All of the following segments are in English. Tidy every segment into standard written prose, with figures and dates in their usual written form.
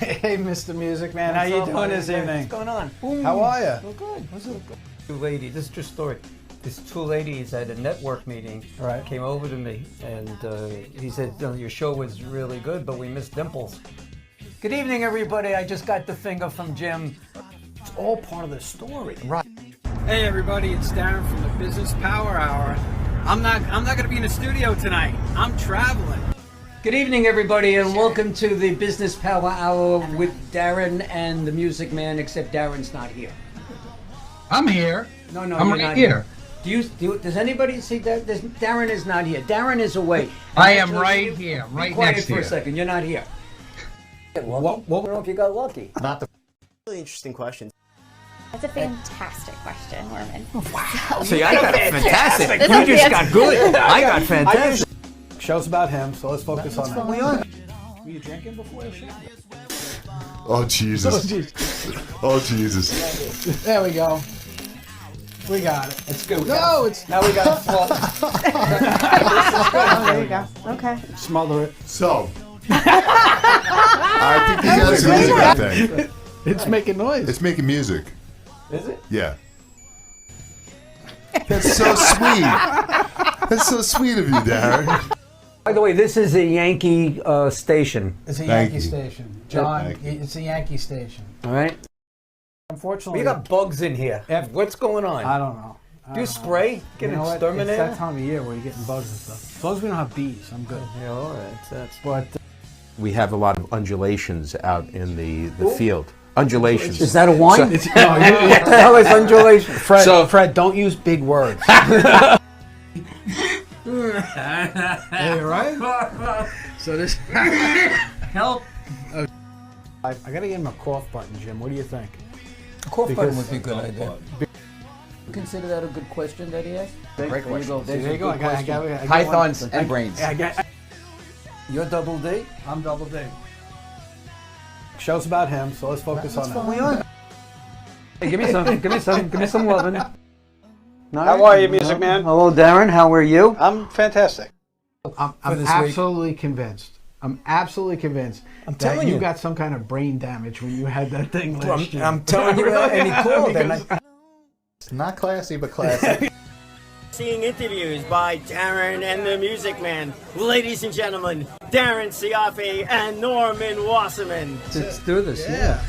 Hey, Mr. Music Man, how you doing this evening? What's going on? How are you? Oh, good. What's up? This is true story. These two ladies at a network meeting came over to me, and he said, your show was really good, but we missed Dimples. Good evening, everybody. I just got the finger from Jim. It's all part of the story. Right. Hey, everybody, it's Darren from the Business Power Hour. I'm not going to be in the studio tonight. I'm traveling. Good evening, everybody, and welcome to the Business Power Hour with Darren and the Music Man, except Darren's not here. I'm here. No, I'm you're right not here. Does anybody see that? Darren is not here. Darren is away. I am right here, right Quiet next for to a you. second. You're not here. What? I don't know if you got lucky. Not the really interesting question. That's a fantastic question, Norman. Wow. See, I got fantastic. You just got good. I got fantastic. Show's about him, so let's focus on that. We are. Were you drinking before the show? Oh Jesus! Oh Jesus! There we go. We got it. It's good. No, it's Now we got to Oh, there you go. Okay. smother it. So, I think you guys are doing thing. It's making noise. It's making music. Is it? Yeah. That's so sweet. That's so sweet of you, Darren. By the way, this is a Yankee station. It's a Thank Yankee you. station. John, Thank you. it's a Yankee station. All right. Unfortunately, We got bugs in here. What's going on? I don't know. Do you spray? Get You an know what? exterminator? It's that time of year where you're getting bugs and stuff. As long as we don't have bees, I'm good. Yeah, all right. That's But We have a lot of undulations out in the field. Undulations. Is that a wine? no, What the hell is undulation? Fred, don't use big words. Hey, right? So this. Help. I gotta get him a cough button, Jim. What do you think? A cough Because- button would be a good idea. Consider that a good question that he asked? Great There you go. There There's you a go. good I question. got Pythons one. and brains. You're double D? I'm double D. Show's about him, so let's focus on that. We are. Hey, give me some loving. How are you, Music Man? Hello, Darren. How are you? I'm fantastic. I'm this week. absolutely convinced. I'm absolutely convinced that telling you you. got some kind of brain damage when you had that thing last year. I'm telling you, and he called. And Not classy, but classy. Seeing interviews by Darren and the Music Man. Ladies and gentlemen, Darren Siafe and Norman Wasserman. Let's do this. Yeah.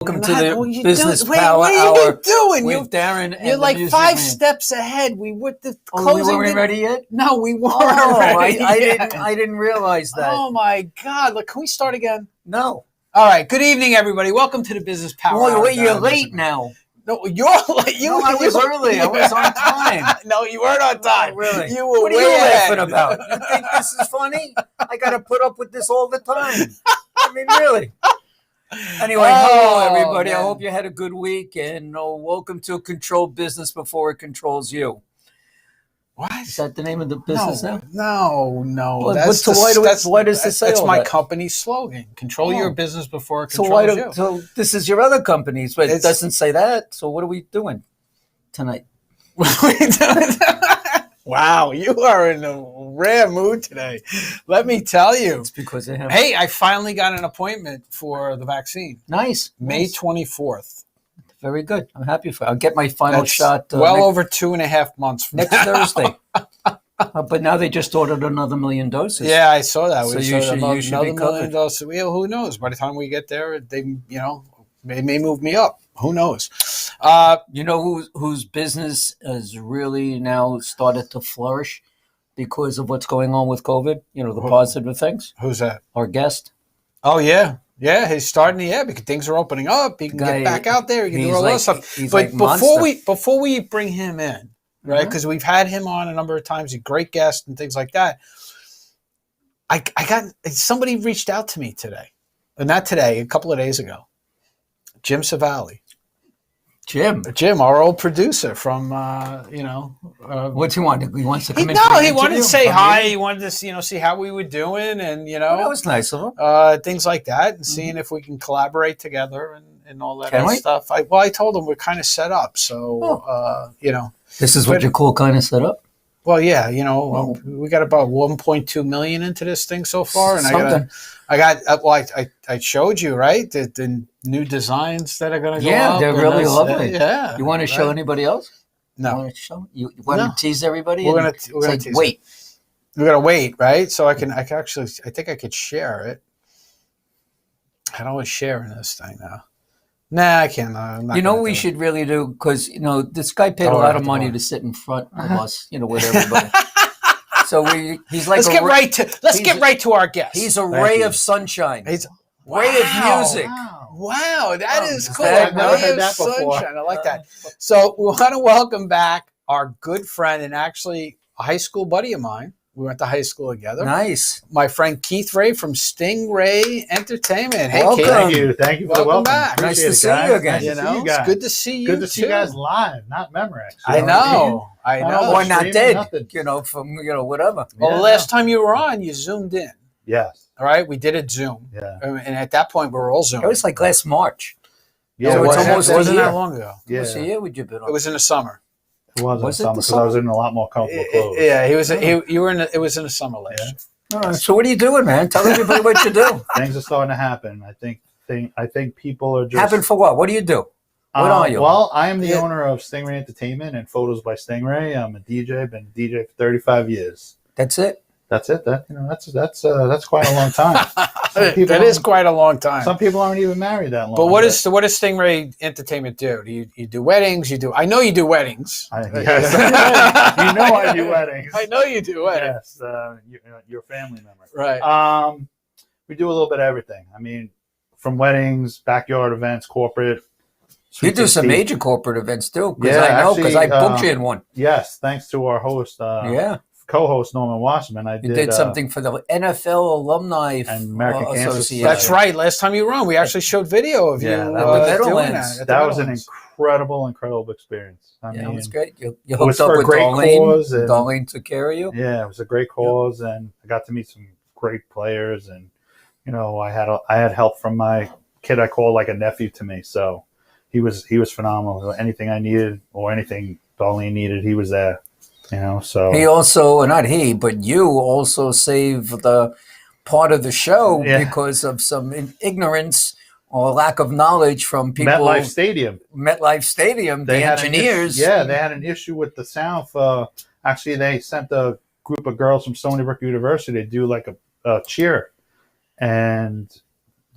Welcome to the Business Power what Hour are you doing? with Darren and You're the like Music 5 Man. steps ahead. We were the Oh, closing. we weren't ready yet? No, we weren't Oh, ready. I yet. didn't realize that. Oh my God! Look, can we start again? No. All right. Good evening, everybody. Welcome to the Business Power Hour. Wait, you're Darren. late now. No, you're late. No, I was early. I was on time. No, you weren't on time. Oh, really? You were What are way you ahead. laughing about? You think this is funny? I got to put up with this all the time. I mean, really. Anyway, hello, everybody. I man. hope you had a good week, and welcome to Control Business Before It Controls You. What? Is that the name of the business now? No. Well, That's why does it say That's all my that? company's slogan. Control Oh. your business before it So controls you. So this is your other companies, but it It's- doesn't say that. So what are we doing tonight? Wow, you are in a rare mood today. Let me tell you. It's because of him. Hey, I finally got an appointment for the vaccine. Nice. May Nice. 24th. Very good. I'm happy for. I'll get my final That's shot well next, over 2.5 months from next now. Thursday. But now they just ordered another 1 million doses. Yeah, I saw that. So We you saw should- another you should be 1 million covered. doses. Well, who knows? By the time we get there, they may move me up. Who knows? You know whose business has really now started to flourish because of what's going on with COVID? You know, the positive things. Who's that? Our guest. Oh, yeah. Yeah, he's starting because things are opening up. He can Guy, get back out there. He can do he's all like- that stuff. he's But like before we bring him in, right? Uh-huh. Because we've had him on a number of times, a great guest and things like that. I got somebody reached out to me today, and not today, a couple of days ago. Jim Savali. Jim, our old producer from, What's he want? He wants to come in. no, for an he wanted interview? to say Or hi. maybe? He wanted to, see how we were doing, and Oh, that was nice of him. things like that, and seeing if we can collaborate together and all that Can other we? stuff. I told him we're kind of set up, so This is what you call kind of set up. Well, yeah, we got about 1.2 million into this thing so far, and Something. I showed you, right, the new designs that are going to go Yeah, up. they're and really that's- lovely. Yeah. You want to show right? anybody else? No. You want to show? You want No. to tease everybody? We're and gonna say, tease it. wait. We're gonna wait, right? So I can actually, I think I could share it. I don't want to share in this thing now. Nah, I can't. I'm not You know gonna what we do it. should really do? Because, this guy paid a Oh, lot at of the money bar. to sit in front of us, with everybody. So he's like Let's get right to our guest. He's a ray of sunshine. He's ray of music. Wow, that is cool. that- A ray of sunshine. I like that. So we want to welcome back our good friend and actually a high school buddy of mine. We went to high school together. Nice. My friend Keith Ray from Stingray Entertainment. Hey, Welcome. Keith. Thank you for the Welcome welcome. back. Nice Appreciate to it, see guys. you again. Nice to see you guys. It's good to see you. Good to see you too. guys live, not Memorex. I know. I Oh, know. Or not streaming, dead, nothing. from, whatever. Well, Yeah. the last time you were on, you zoomed in. Yes. All right, we did it Zoom. Yeah. And at that point, we were all Zoom. It was like last March. Yeah. So it it's was. almost it a wasn't year. that long ago. Yeah. What's the year would you been on? It was in the summer. It was in Was it summer the because I was in a lot more comfortable clothes. Yeah, he was. You were in. It was in the summer last Yeah. year. All right, so what are you doing, man? Tell everybody what you do. Things are starting to happen. I think people are just Happen for what? What do you do? What are you? Well, I am the Yeah. owner of Stingray Entertainment and Photos by Stingray. I'm a DJ. I've been a DJ for 35 years. That's it? That's it. That's quite a long time. That is quite a long time. Some people aren't even married that long. But what does Stingray Entertainment do? Do you do weddings? I know you do weddings. Yes. You know I do weddings. I know you do weddings. Yes, your family member. Right. We do a little bit of everything. I mean, from weddings, backyard events, corporate. You do some 360. major corporate events too, because Yeah, I know, because I actually, booked you in one. Yes, thanks to our host, Yeah, co-host Norman Wasserman. you did something for the NFL Alumni and American Cancer Association. That's right. Last time you were on, we actually showed video of you Yeah, that was- doing Meadowlands. that. at the That was an Meadowlands. incredible experience. I Yeah, mean, it was great. You it was hooked up for a with great Darlene. cause and- Darlene took care of you. yeah, it was a great cause, and I got to meet some great players, and I had help from my kid. I call like a nephew to me, so he was phenomenal. Anything I needed or anything Darlene needed, he was there. So He also, not he, but you also saved the part of the show Yeah. because of some ignorance or lack of knowledge from people. MetLife Stadium. MetLife Stadium, the had engineers. they had an issue with the sound. Actually, they sent a group of girls from Stony Brook University to do like a cheer, and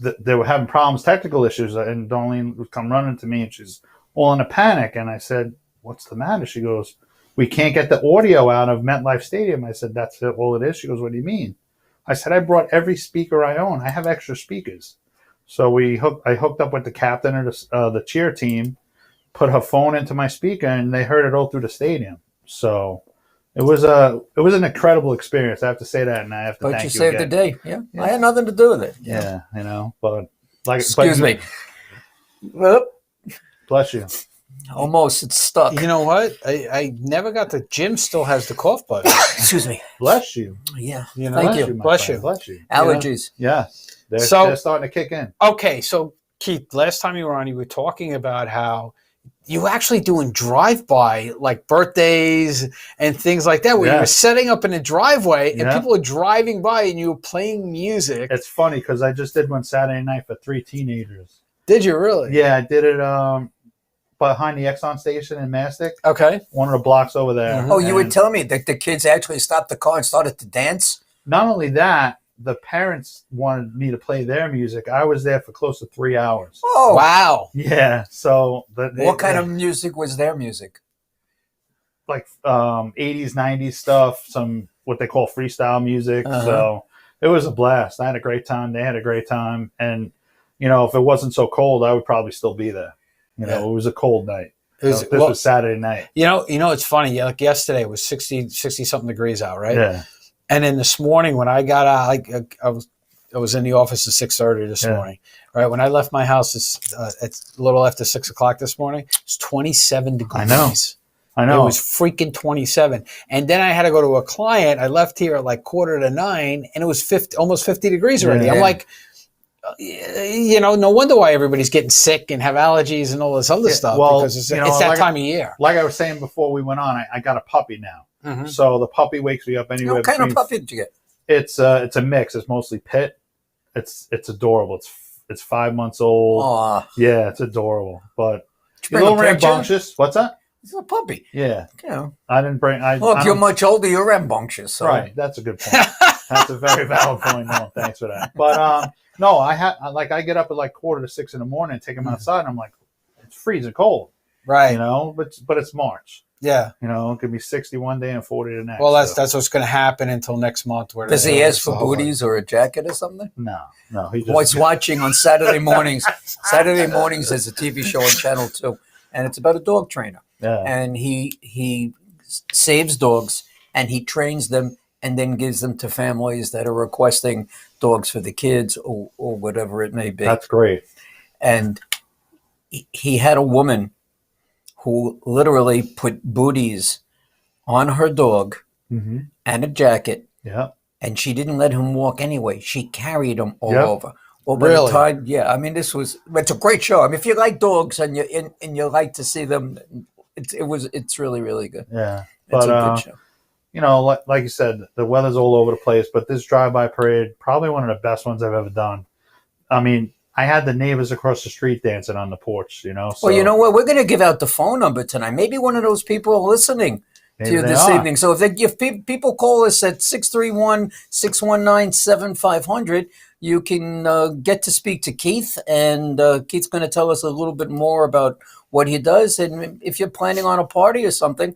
they were having problems, technical issues. And Darlene would come running to me, and she's all in a panic. And I said, "What's the matter?" She goes, "We can't get the audio out of MetLife Stadium." I said, "That's all it is." She goes, "What do you mean?" I said, "I brought every speaker I own. I have extra speakers." So I hooked up with the captain of the cheer team, put her phone into my speaker, and they heard it all through the stadium. So it was an incredible experience. I have to say that, and I have to But thank you you saved again. the day. Yeah. I had nothing to do with it. Yeah, but Excuse me. Bless you. Almost. It's stuck. You know what? I never got the Jim still has the cough button. Excuse me. Bless you. Yeah. You know, Thank Bless you. my Bless friend. you. Bless you. Allergies. Yes. They're starting to kick in. Okay, so Keith, last time you were on, you were talking about how you were actually doing drive-by, like birthdays and things like that, where you were setting up in a driveway and people were driving by and you were playing music. It's funny because I just did one Saturday night for 3 teenagers. Did you really? Yeah, I did it behind the Exxon station in Mastic. Okay. One of the blocks over there. Oh, you were And telling me that the kids actually stopped the car and started to dance? not only that, the parents wanted me to play their music. I was there for close to 3 hours. Oh. Wow. Yeah. So What kind of music was their music? like 80s, 90s stuff, some what they call freestyle music. Uh-huh. So it was a blast. I had a great time. They had a great time. And, if it wasn't so cold, I would probably still be there. It was a cold night. This was Saturday night. It's funny. Like yesterday it was 60 something degrees out, right? Yeah. And then this morning when I got out, I was in the office at 6:30 this morning. Right when I left my house, it's a little after 6 o'clock this morning. It's 27 degrees. I know. It was freaking 27. And then I had to go to a client. I left here at like 8:45, and it was almost 50 degrees already. Yeah. I'm like, no wonder why everybody's getting sick and have allergies and all this other stuff, because it's that like time of year. Like I was saying before we went on, I got a puppy now. So the puppy wakes me up anywhere. What kind of between- puppy did you get? It's a mix. It's mostly pit. It's adorable. It's 5 months old. Aw. Yeah, it's adorable. But Did a you bring little a picture? rambunctious. What's that? It's a puppy. Yeah, You know. I didn't bring. Look, I you're don't- much older. You're rambunctious. So. Right, that's a good point. That's a very valid point. No, thanks for that. But no, I get up at like 5:45 in the morning and take him outside, and I'm like, it's freezing cold, Right. you know. But it's March, Yeah. you know. It could be 60 one day and 40 the next. Well, so. that's what's going to happen until next month. Where Does he ask for booties or a jacket or something? No. He just What's watching on Saturday mornings? Saturday mornings there's a TV show on Channel 2, and it's about a dog trainer. yeah. And he saves dogs and he trains them and then gives them to families that are requesting dogs for the kids or whatever it may be. That's great. And he had a woman who literally put booties on her dog Mm-hmm. and a jacket, Yeah. and she didn't let him walk anyway. She carried him all Yep. over. Well, by Really? the time, yeah, I mean, it's a great show. I mean, if you like dogs and you like to see them, it's really, really good. Yeah. It's But a good show. you know, like you said, the weather's all over the place. But this drive-by parade, probably one of the best ones I've ever done. I mean, I had the neighbors across the street dancing on the porch. You know. So Well, you know what? We're going to give out the phone number tonight. Maybe one of those people are listening to you they this are. evening. So if people call us at 631-619-7500, you can get to speak to Keith, and Keith's going to tell us a little bit more about what he does. And if you're planning on a party or something,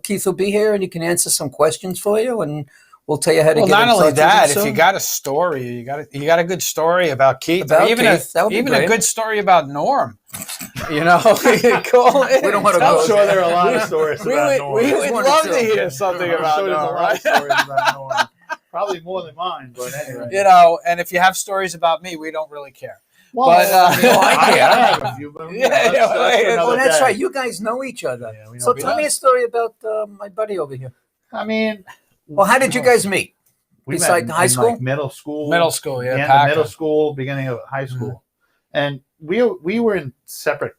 Keith will be here and he can answer some questions for you, and we'll tell you how to Well, get in not only touch with that, him if you soon. got a story, you got a good story about Keith, About or even Keith, that would be even a great. good story about Norm. You know, call in. We don't wanna Tell go us. I'm sure there are a lot of stories We about would, Norm. we Just would wanted love to- to hear something I'm about sure there's a Norm, lot right? of stories about Norm. Probably more than mine, but anyway. You know, and if you have stories about me, we don't really care. Well, But, I mean, I I care. have a few, but Yeah, that's yeah, for right. another Oh, that's day. right. You guys know each other. Yeah, we know So each tell me a story about my buddy over here. I mean, Well, how did you guys meet? we It's met like in, high in, school? like middle school, Middle school, yeah, the end Packer. of middle school, beginning of high school, and we were in separate,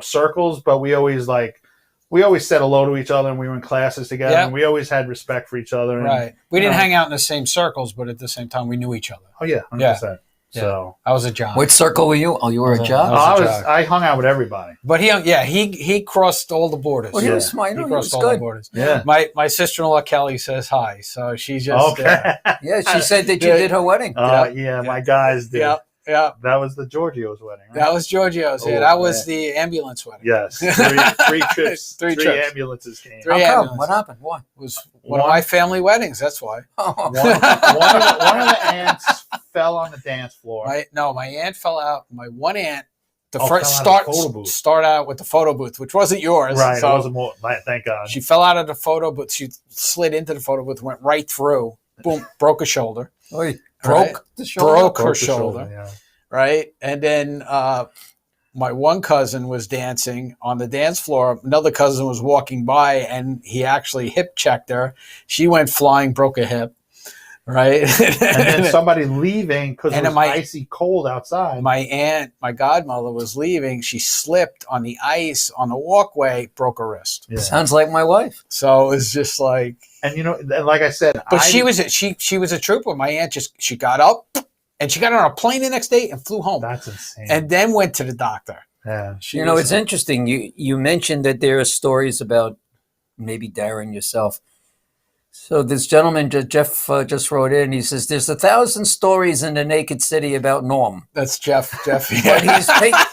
circles, but we always said hello to each other, and we were in classes together, Yeah. and we always had respect for each other. And, Right. We didn't you know, hang out in the same circles, but at the same time, we knew each other. Oh yeah, 100%. Yeah. So I was a John. What circle were you? Oh, you were a jock? was- I hung out with everybody. But he crossed all the borders. Well, he was Yeah. smart. He No, he crossed was all the good. borders. Yeah. My sister-in-law Kelly says hi, so she just Okay. Yeah, she said that you Yeah. did her wedding. Yeah, my guys did. yeah. That was the Giorgio's wedding, right? That was Giorgio's. Yeah, Oh, that was man. the ambulance wedding. Yes. Three trips. Three Three trips. ambulances came. Three How come? ambulances. What happened? Why? It was one of my family weddings. That's why. Oh. One of the aunts fell on the dance floor. My aunt fell out. My one aunt, the Oh, first fell out of the photo booth. start out with the photo booth, which wasn't yours. Right. So it wasn't more. Thank God. she fell out of the photo booth. She slid into the photo booth, went right through. Boom, broke a shoulder. Oy, Right. broke the shoulder? Broke her the shoulder. Yeah. Right. And then my one cousin was dancing on the dance floor. Another cousin was walking by, and he actually hip checked her. She went flying, broke a hip. Right. And then somebody leaving because it And was my- icy cold outside. my aunt, my godmother, was leaving. She slipped on the ice on the walkway, broke her wrist. Yeah. Sounds like my wife. So it was just like, And and like I said, but she was a trooper. My aunt she got up and she got on a plane the next day and flew home, That's insane. and then went to the doctor. yeah. She You know, was- it's interesting. You mentioned that there are stories about maybe Darren yourself. So this gentleman, Jeff, just wrote in. He says, there's 1,000 stories in the Naked City about Norm. That's Jeff. But Yeah.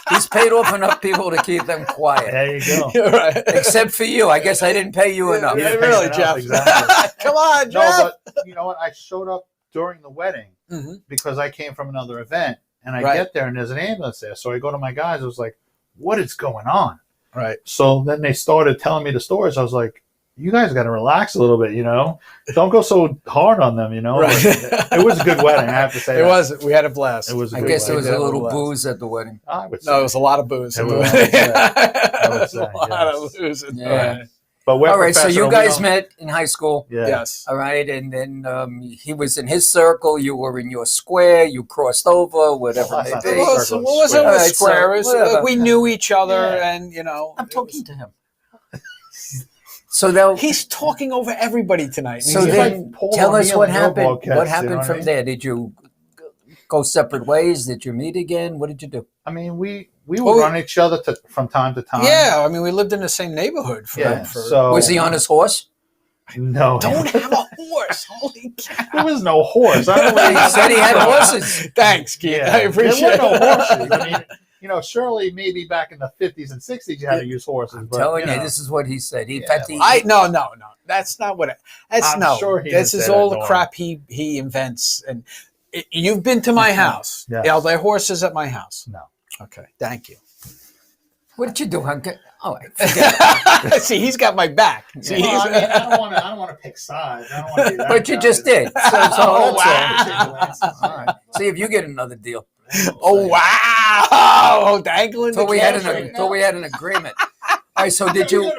he's paid off enough people to keep them quiet. There you go. You're right. Except for you. I guess I didn't pay you enough. Yeah, Yeah, really, enough, Jeff. exactly. Come on, No, Jeff. but you know what? I showed up during the wedding Mhm. because I came from another event, and I Right. get there and there's an ambulance there. So I go to my guys. I was like, "What is going on?" Right. So then they started telling me the stories. I was like, "You guys got to relax a little bit, Don't go so hard on them, Right. But it was a good wedding. I have to say It that. was. We had a blast. It was. A I good guess there wedding. was a Yeah, little blast. booze at the wedding. I would say. No, it was a lot of booze. It in the was, wedding. I would It was say, a lot of yes. booze. in the Yeah. wedding. But we're All right, so you professional. We guys don't- met in high school. Yeah. Yes. All right, and then he was in his circle. You were in your square. You crossed over, whatever Well, it may that's be. not It the was, circle, what was it square. with All right, square? It was, so whatever. we knew each other, Yeah. and I'm talking to him. So now, He's talking over everybody tonight. so He's then like Paul tell us O'Neill what in your happened. broadcast, What you know happened what I from mean? there? Did you go separate ways? Did you meet again? What did you do? I mean, we would Well, run into each other from time to time. yeah, I mean, we lived in the same neighborhood for. Yeah. for So Was he on his horse? no, don't have a horse. Holy cow! there was no horse. I don't know He said he had horses. Thanks, Keith. Yeah, I appreciate there were no it. horses. I mean, surely maybe back in the 50s and 60s you had to use horses. I'm but, telling you, know, this is what he said. He, in Yeah, fact, he, No. That's not what. That's I'm no. sure he This didn't is say all that, the no. crap he invents. And you've been to my house. Yes. Yeah, there are horses at my house. No. Okay, thank you. what did you do? Oh, I See, he's got my back. See, Well, he's, I mean, I don't want to pick sides. I don't want to be that but you guy. just did. So, Oh, that's all. wow. All right. See if you get another deal. oh wow! Dangling Until the we had carrot right until now. we had an agreement. All right. So did you?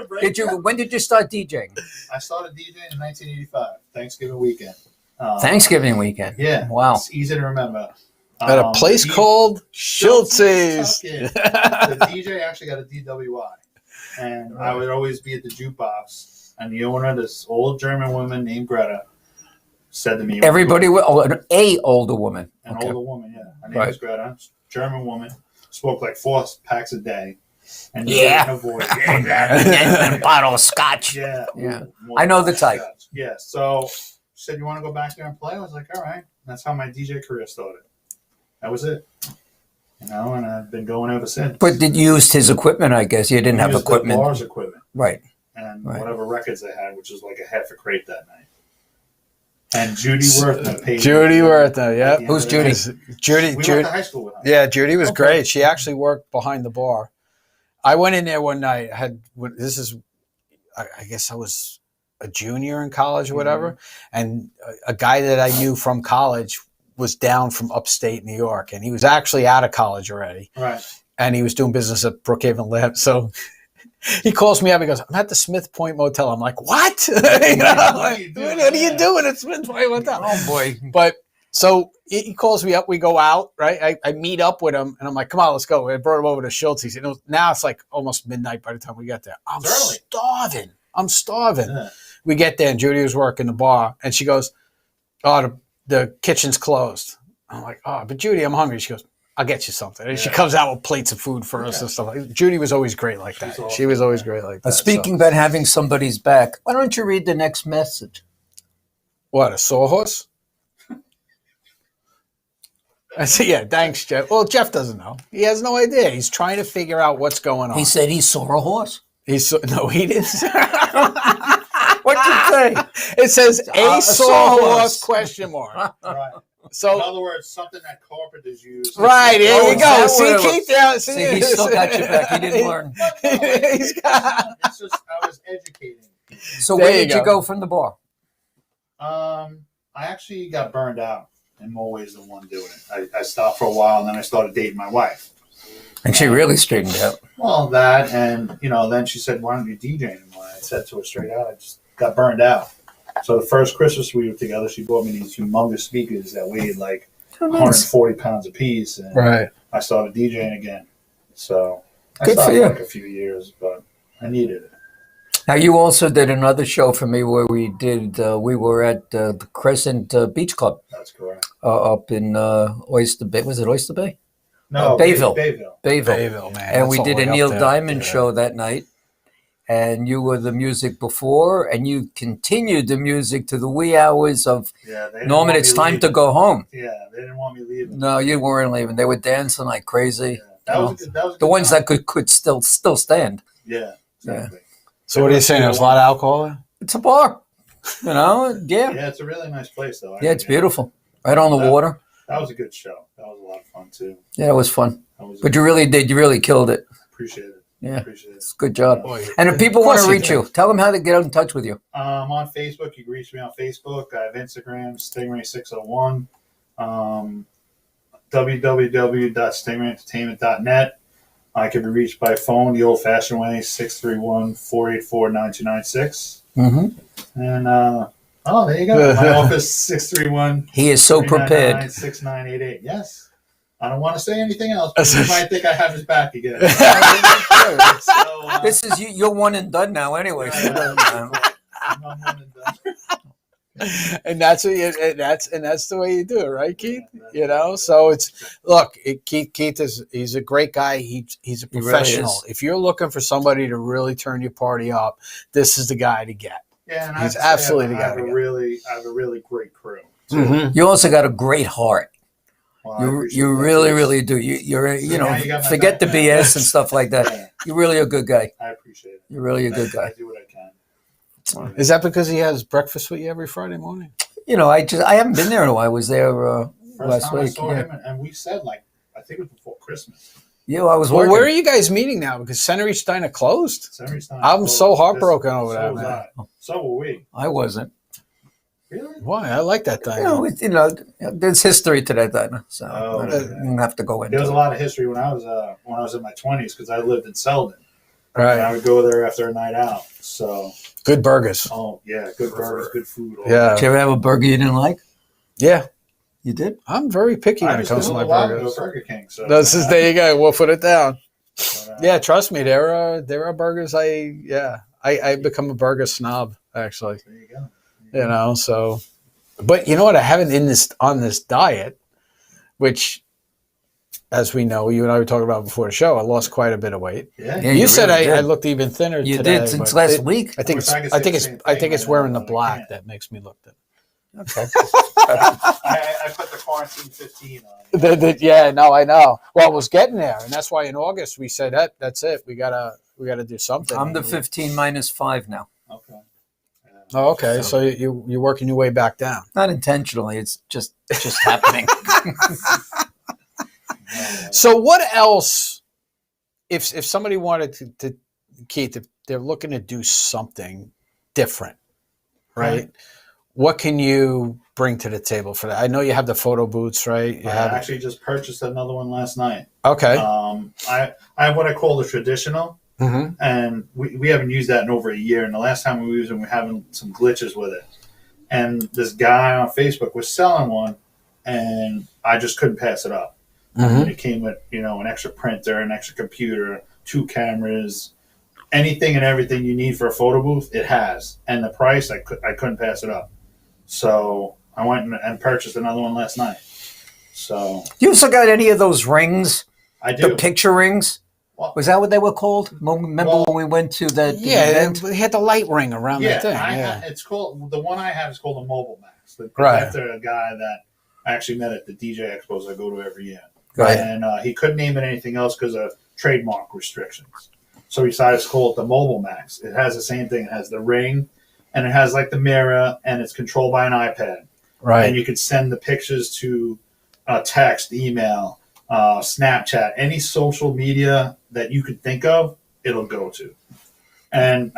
When did you start DJing? I started DJing in 1985, Thanksgiving weekend. Thanksgiving weekend. Yeah. Wow. It's easy to remember. At a place the called Schultz's. The DJ actually got a DWI. And I would always be at the jukebox. And the owner, this old German woman named Greta, said to me, Everybody, an older woman. An Okay. older woman, yeah. Her name Right. was Greta, German woman, spoke like 4 packs a day. And Yeah. in her voice, and a bottle of scotch. yeah. Yeah. More I know than the type. scotch. Yeah. So she said, "You want to go back there and play?" I was like, "All right." That's how my DJ career started. That was it. And I've been going ever since. But did you use his equipment? I guess you didn't have Used the equipment, Bars equipment. right? And Right. whatever records they had, which was like a half a crate that night. And Judy Worthner paid. Judy me Worthner, at the yep. end Who's of the Judy? day. Judy. We went Judy. to high school with her. Yeah, Judy was Okay. great. She actually worked behind the bar. I went in there one night. I guess I was a junior in college or whatever, and a guy that I knew from college was down from upstate New York, and he was actually out of college already, Right. and he was doing business at Brookhaven Lab. So he calls me up. He goes, "I'm at the Smith Point Motel." I'm like, "What? You know, What are you doing what are you there?" doing at Smith Point Motel?" Oh boy! But so he calls me up. We go out, right? I meet up with him, and I'm like, "Come on, let's go." I brought him over to Schultz's. Now it's like almost midnight by the time we get there. I'm It's early. starving. Yeah. We get there, and Judy was working the bar, and she goes, "Oh, the kitchen's closed." I'm like, "Oh, but Judy, I'm hungry." She goes, "I'll get you something." And she comes out with plates of food for us and stuff. Judy was always great like that. awesome. She was always great like that. Speaking So. about having somebody's back, why don't you read the next message? What, a sawhorse? I said, yeah, thanks, Jeff. Well, Jeff doesn't know. He has no idea. He's trying to figure out what's going on. He said he saw a horse. No, he didn't. What'd you say? It says a sawhorse sawhorse. question mark. Right. In So, other words, something that carpenters use. right, there Oh, you is go. that See, what it was? Keith, yeah, See, he still got your back. He didn't learn. He's got, It's just I was educating. So There where you did you go. go from the bar? I actually got burned out in more ways than one doing it. I stopped for a while, and then I started dating my wife. And she really straightened out. Well, that, and then she said, "Why don't you DJ anymore?" I said to her straight out, I just got burned out. So the first Christmas we were together, she bought me these humongous speakers that weighed like 140 pounds a piece, and right. I started DJing again. So I Good for stopped you. for like a few years, but I needed it. Now you also did another show for me where we were at the Crescent Beach Club That's correct. up in Oyster Bay. Was it Oyster Bay? No, Bayville. Bayville. Bayville, man. And we That's did all a the way Neil up there. Diamond Yeah. show that night. And you were the music before, and you continued the music to the wee hours of, Yeah, they didn't Norman, want it's me time to leaving. go home. Yeah, they didn't want me leaving. No, you weren't leaving. They were dancing like crazy. Yeah. That was a good, that was a The good ones time. that could still stand. Yeah, exactly. So what are you saying? There's a lot of alcohol there? It's a bar. Yeah. Yeah, it's a really nice place, though. Yeah, it's beautiful. Right on the water. That was a good show. That was a lot of fun, too. Yeah, it was fun. That was But you really did. You really killed it. appreciate it. Yeah. Appreciate it. It's a good job. Boy, And if people want course to you reach did. you, tell them how to get in touch with you. On Facebook, you can reach me on Facebook. I have Instagram, Stingray601. www.stingrayentertainment.net. I can be reached by phone the old-fashioned way, 631-484-9296. Mm-hmm. And, there you go. My office, 631 He is so prepared. 6988. Yes. I don't want to say anything else, but you might think I have his back again. This is you. You're one and done now, anyway. So it doesn't matter. I'm one and done. And that's what that's the way you do it, right, Keith? You know, so look, Keith he's a great guy. He's a professional. Really if you're looking for somebody to really turn your party up, this is the guy to get. Yeah, and he's absolutely the guy. I have a really great crew. Mm-hmm. You also got a great heart. Well, you really do. You're you forget the BS and stuff like that. Yeah. You're really a good guy. I appreciate it. You're really a good guy. I do what I can. Is that because he has breakfast with you every Friday morning? I haven't been there in a while. I was there last week. I saw him, and we said I think it was before Christmas. Yeah, I was working. Well, where are you guys meeting now? Because Century Steiner closed. I'm so heartbroken over that, man. So were we. I wasn't. Really? Why? I like that thing. There's history to that diner, so I don't have to go into. There was a lot of history when I was in my 20s because I lived in Selden. Right. And I would go there after a night out. So good burgers. Oh yeah, good burgers, good food. Yeah. Did you ever have a burger you didn't like? Yeah. You did? I'm very picky when it comes to my burgers. Burger King. So there you go. We'll put it down. Yeah, trust me. There are burgers. I become a burger snob actually. There you go. So, but you know what? I haven't on this diet, which, as we know, you and I were talking about before the show, I lost quite a bit of weight. Yeah, you said really I looked even thinner. You today, did since last week. I think it's wearing the black that makes me look thin. Okay. I put the quarantine 15 on. Yeah, no, I know. Well, it was getting there, and that's why in August we said that's it. We gotta do something. I'm the 15 minus 5 now. Okay. Oh, okay. So you're working your way back down. Not intentionally. It's just happening. So what else? If somebody wanted to Keith, if they're looking to do something different, right? What can you bring to the table for that? I know you have the photo booths, right? I actually just purchased another one last night. Okay. I have what I call the traditional, and we haven't used that in over a year. And the last time we used it, we're having some glitches with it. And this guy on Facebook was selling one, and I just couldn't pass it up. And it came with an extra printer, an extra computer, 2 cameras, anything and everything you need for a photo booth. It has, and the price I couldn't pass it up. So I went and purchased another one last night. So you also got any of those rings? I do. The picture rings? Was that what they were called? Remember when we went to the event? They had the light ring around that thing. It's called, the one I have is called the Mobile Max. After a guy that I actually met at the DJ expos I go to every year. Right. And he couldn't name it anything else because of trademark restrictions. So he decided to call it the Mobile Max. It has the same thing. It has the ring, and it has like the mirror, and it's controlled by an iPad. Right. And you could send the pictures to text, email, Snapchat, any social media that you could think of, it'll go to. And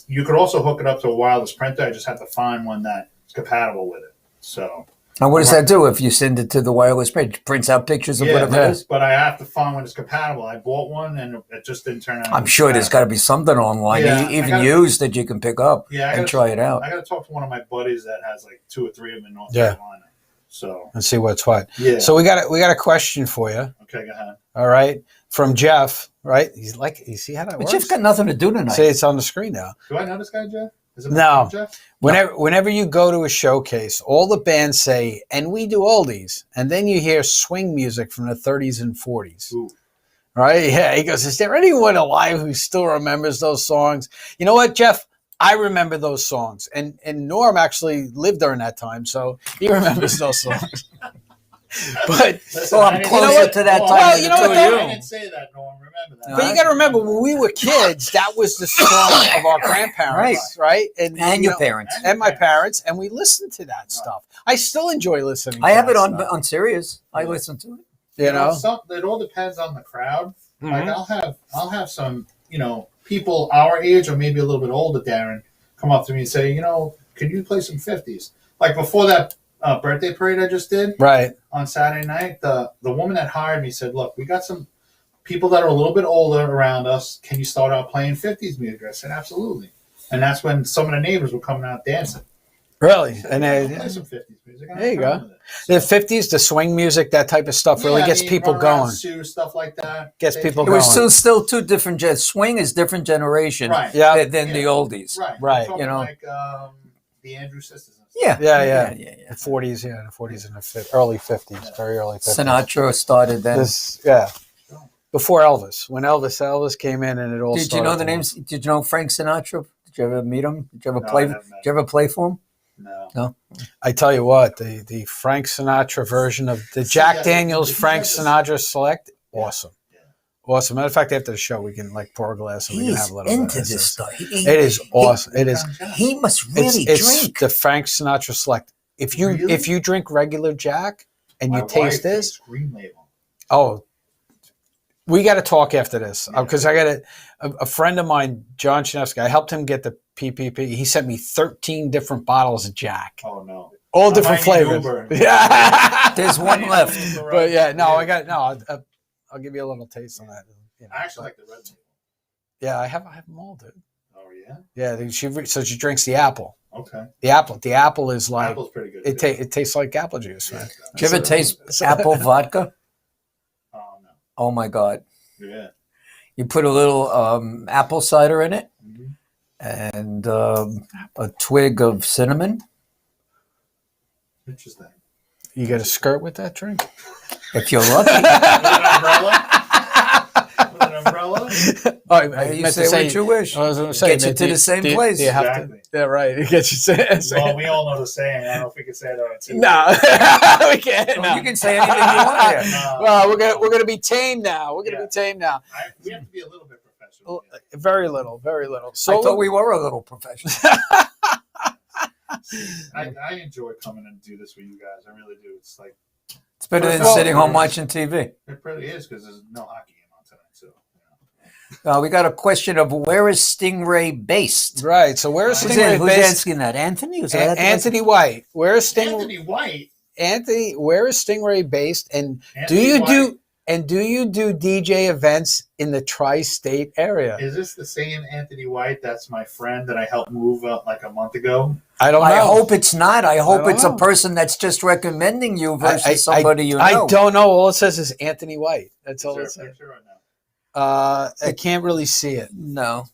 you could also hook it up to a wireless printer. I just have to find one that's compatible with it. So. And what does that do if you send it to the wireless printer? It prints out pictures of whatever it is? But I have to find one that's compatible. I bought one, and it just didn't turn out. I'm sure there's got to be something online, even used, that you can pick up and try it out. I got to talk to one of my buddies that has like 2 or 3 of them in North Carolina. So and see what's what. Yeah. So we got a question for you. Okay, go ahead. All right, from Jeff. Right? He's like, you see how that works? Jeff's got nothing to do tonight. See, it's on the screen now. Do I know this guy, Jeff? No. Whenever you go to a showcase, all the bands say, and we do oldies. And then you hear swing music from the 30s and 40s. Ooh. Right? Yeah. He goes, is there anyone alive who still remembers those songs? You know what, Jeff? I remember those songs. And Norm actually lived during that time, so he remembers those songs. But I'm closer to that time. Well, you know what? I didn't say that, Norm. Remember that. But you got to remember, when we were kids, that was the song of our grandparents, right? And your parents. And my parents, and we listened to that stuff. I still enjoy listening. I have it on Sirius. I listen to it. You know, it all depends on the crowd. Like I'll have some people our age or maybe a little bit older, Darren, come up to me and say, can you play some 50s? Like before that birthday parade I just did, right, on Saturday night, the woman that hired me said, look, we got some people that are a little bit older around us. Can you start out playing 50s music? I said, absolutely. And that's when some of the neighbors were coming out dancing. Really? And Play some 50s music. there you go. The 50s, the swing music, that type of stuff really gets people going. Stuff like that. Gets people It going. was still two different swing is different generation Right. Yeah. than the oldies. Right. You know, like the Andrew Sisters. Yeah. Yeah. The 40s, the 40s and the early 50s, very early 50s. Sinatra started then. Before Elvis. When Elvis came in and it all started. Did you know the names? Did you know Frank Sinatra? Did you ever meet him? Did you ever play? Did you ever play for him? No. I tell you what, the Frank Sinatra version of the Jack Daniels Frank Sinatra Select, awesome. Awesome. Matter of fact, after the show, we can pour a glass and we can have a little bit of this stuff. It is awesome. It is. He must really it's drink. the Frank Sinatra Select. If you drink regular Jack and you taste this, Green Label. oh, we got to talk after this because I got a friend of mine, John Chinevsky. I helped him get the PPP. He sent me 13 different bottles of Jack. Oh no! All different flavors. Yeah, there's one left. But I'll give you a little taste on that. I actually like the red label. Yeah, I have them all, dude. Oh yeah. Yeah, she drinks the apple. Okay. The apple is like apple's pretty good. It tastes like apple juice, man. Did you ever taste apple vodka? Oh no. Oh my God. Yeah. You put a little apple cider in it and a twig of cinnamon. Interesting. You got a skirt with that drink? If you're lucky. With an umbrella? With an umbrella? You say what you wish. I was going to say, get you to the same place. You have to, yeah, right. It gets you Well, we all know the saying. I don't know if we can say that on TV. No, we can't. No. You can say anything you want here. Well, we're gonna be tame now. We're gonna be tame now. We have to be a little bit professional. Very little, very little. So I thought we were a little professional. I enjoy coming and do this with you guys. I really do. It's like it's better than sitting home watching TV. It really is because there's no hockey game on tonight. So we got a question of where is Stingray based? Right. So where is Stingray Who's based? asking that? Anthony? Was that Anthony White. Where is Stingray? Anthony White. Anthony, where is Stingray based? And Anthony do you do DJ events in the tri-state area? Is this the same Anthony White that's my friend that I helped move like a month ago? I don't know. I hope it's not. I hope it's know. a person that's just recommending you versus somebody you know. I don't know. All it says is Anthony White. That's all it says. I can't really see it. No.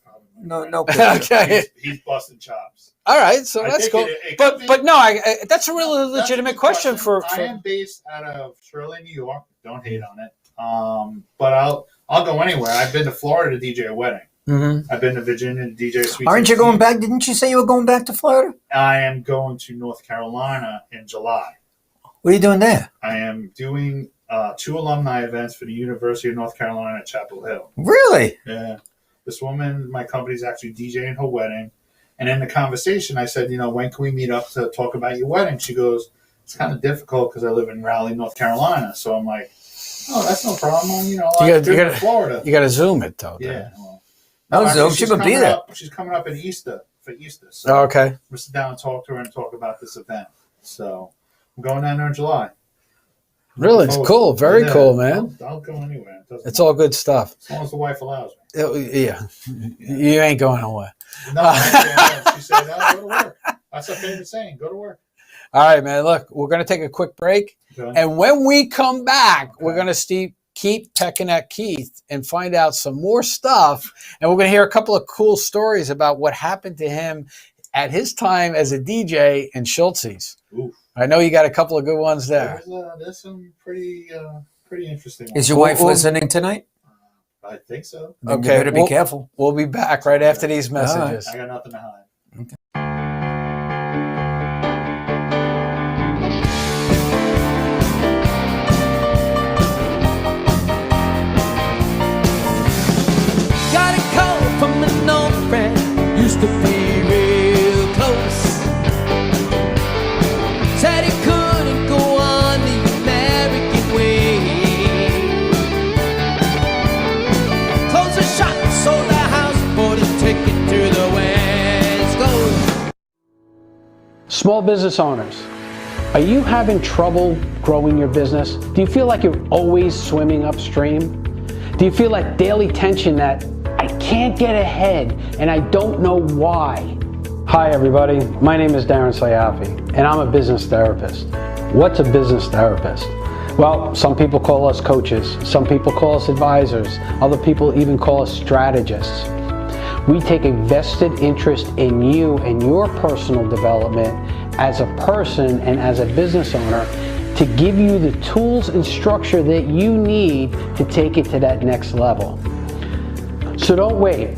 Okay. He's busting chops. All right, so that's cool. But no, that's a really legitimate question for. I am based out of Shirley, New York. Don't hate on it. But I'll go anywhere. I've been to Florida to DJ a wedding. Mm-hmm. I've been to Virginia to DJ a sweet. Aren't you going back? Didn't you say you were going back to Florida? I am going to North Carolina in July. What are you doing there? I am doing 2 alumni events for the University of North Carolina at Chapel Hill. Really? Yeah. This woman, my company's actually DJing her wedding. And in the conversation, I said, when can we meet up to talk about your wedding? She goes, it's kind of difficult because I live in Raleigh, North Carolina. So I'm like, oh, that's no problem. You got Florida. You got to Zoom it, though. Yeah. She's going to be there. She's coming up for Easter. So okay. We'll sit down and talk to her and talk about this event. So I'm going down there in July. Really? It's cool. Very cool, man. I'll go anywhere. It's all good stuff. As long as the wife allows me. Yeah. You ain't going nowhere. No, she said, no, go to work. That's her favorite saying, go to work. All right, man. Look, we're going to take a quick break. Okay. And when we come back, we're going to keep pecking at Keith and find out some more stuff. And we're going to hear a couple of cool stories about what happened to him at his time as a DJ in Schultz's. Oof. I know you got a couple of good ones there. There's some pretty interesting ones. Is your wife listening tonight? I think so. Okay. You better be careful. We'll be back right after these messages. I got nothing to hide. Okay. Got a call from an old friend, used to be real close. Said he couldn't go on the American way. Closed the shop, sold the house, bought a ticket to the West Coast. Small business owners, are you having trouble growing your business? Do you feel like you're always swimming upstream? Do you feel that daily tension that I can't get ahead and I don't know why? Hi everybody, my name is Darren Sayafi, and I'm a business therapist. What's a business therapist? Well, some people call us coaches, some people call us advisors, other people even call us strategists. We take a vested interest in you and your personal development as a person and as a business owner to give you the tools and structure that you need to take it to that next level. So don't wait.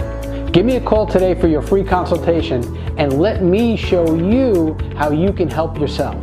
Give me a call today for your free consultation and let me show you how you can help yourself.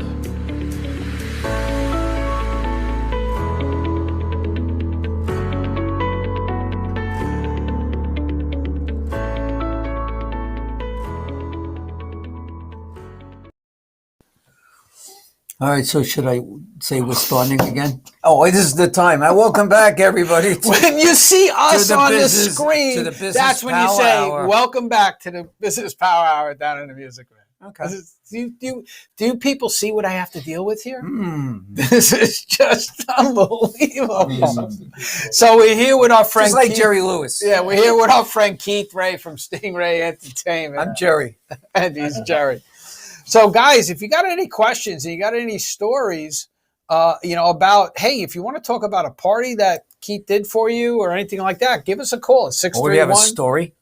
All right, so should I say we're starting again? Oh, this is the time. Welcome back, everybody. When you see us on the business- screen, to the Business that's when you Power say, Hour. welcome back to the Business Power Hour down in the Music Man. Okay. Do people see what I have to deal with here? Hmm. This is just unbelievable. So we're here with our friend Just like Keith. Jerry Lewis. Yeah, we're here with our friend Keith Ray from Stingray Entertainment. I'm Jerry. And he's Jerry. So, guys, if you got any questions and you got any stories, about, hey, if you want to talk about a party that Keith did for you or anything like that, give us a call at 631. We have a story.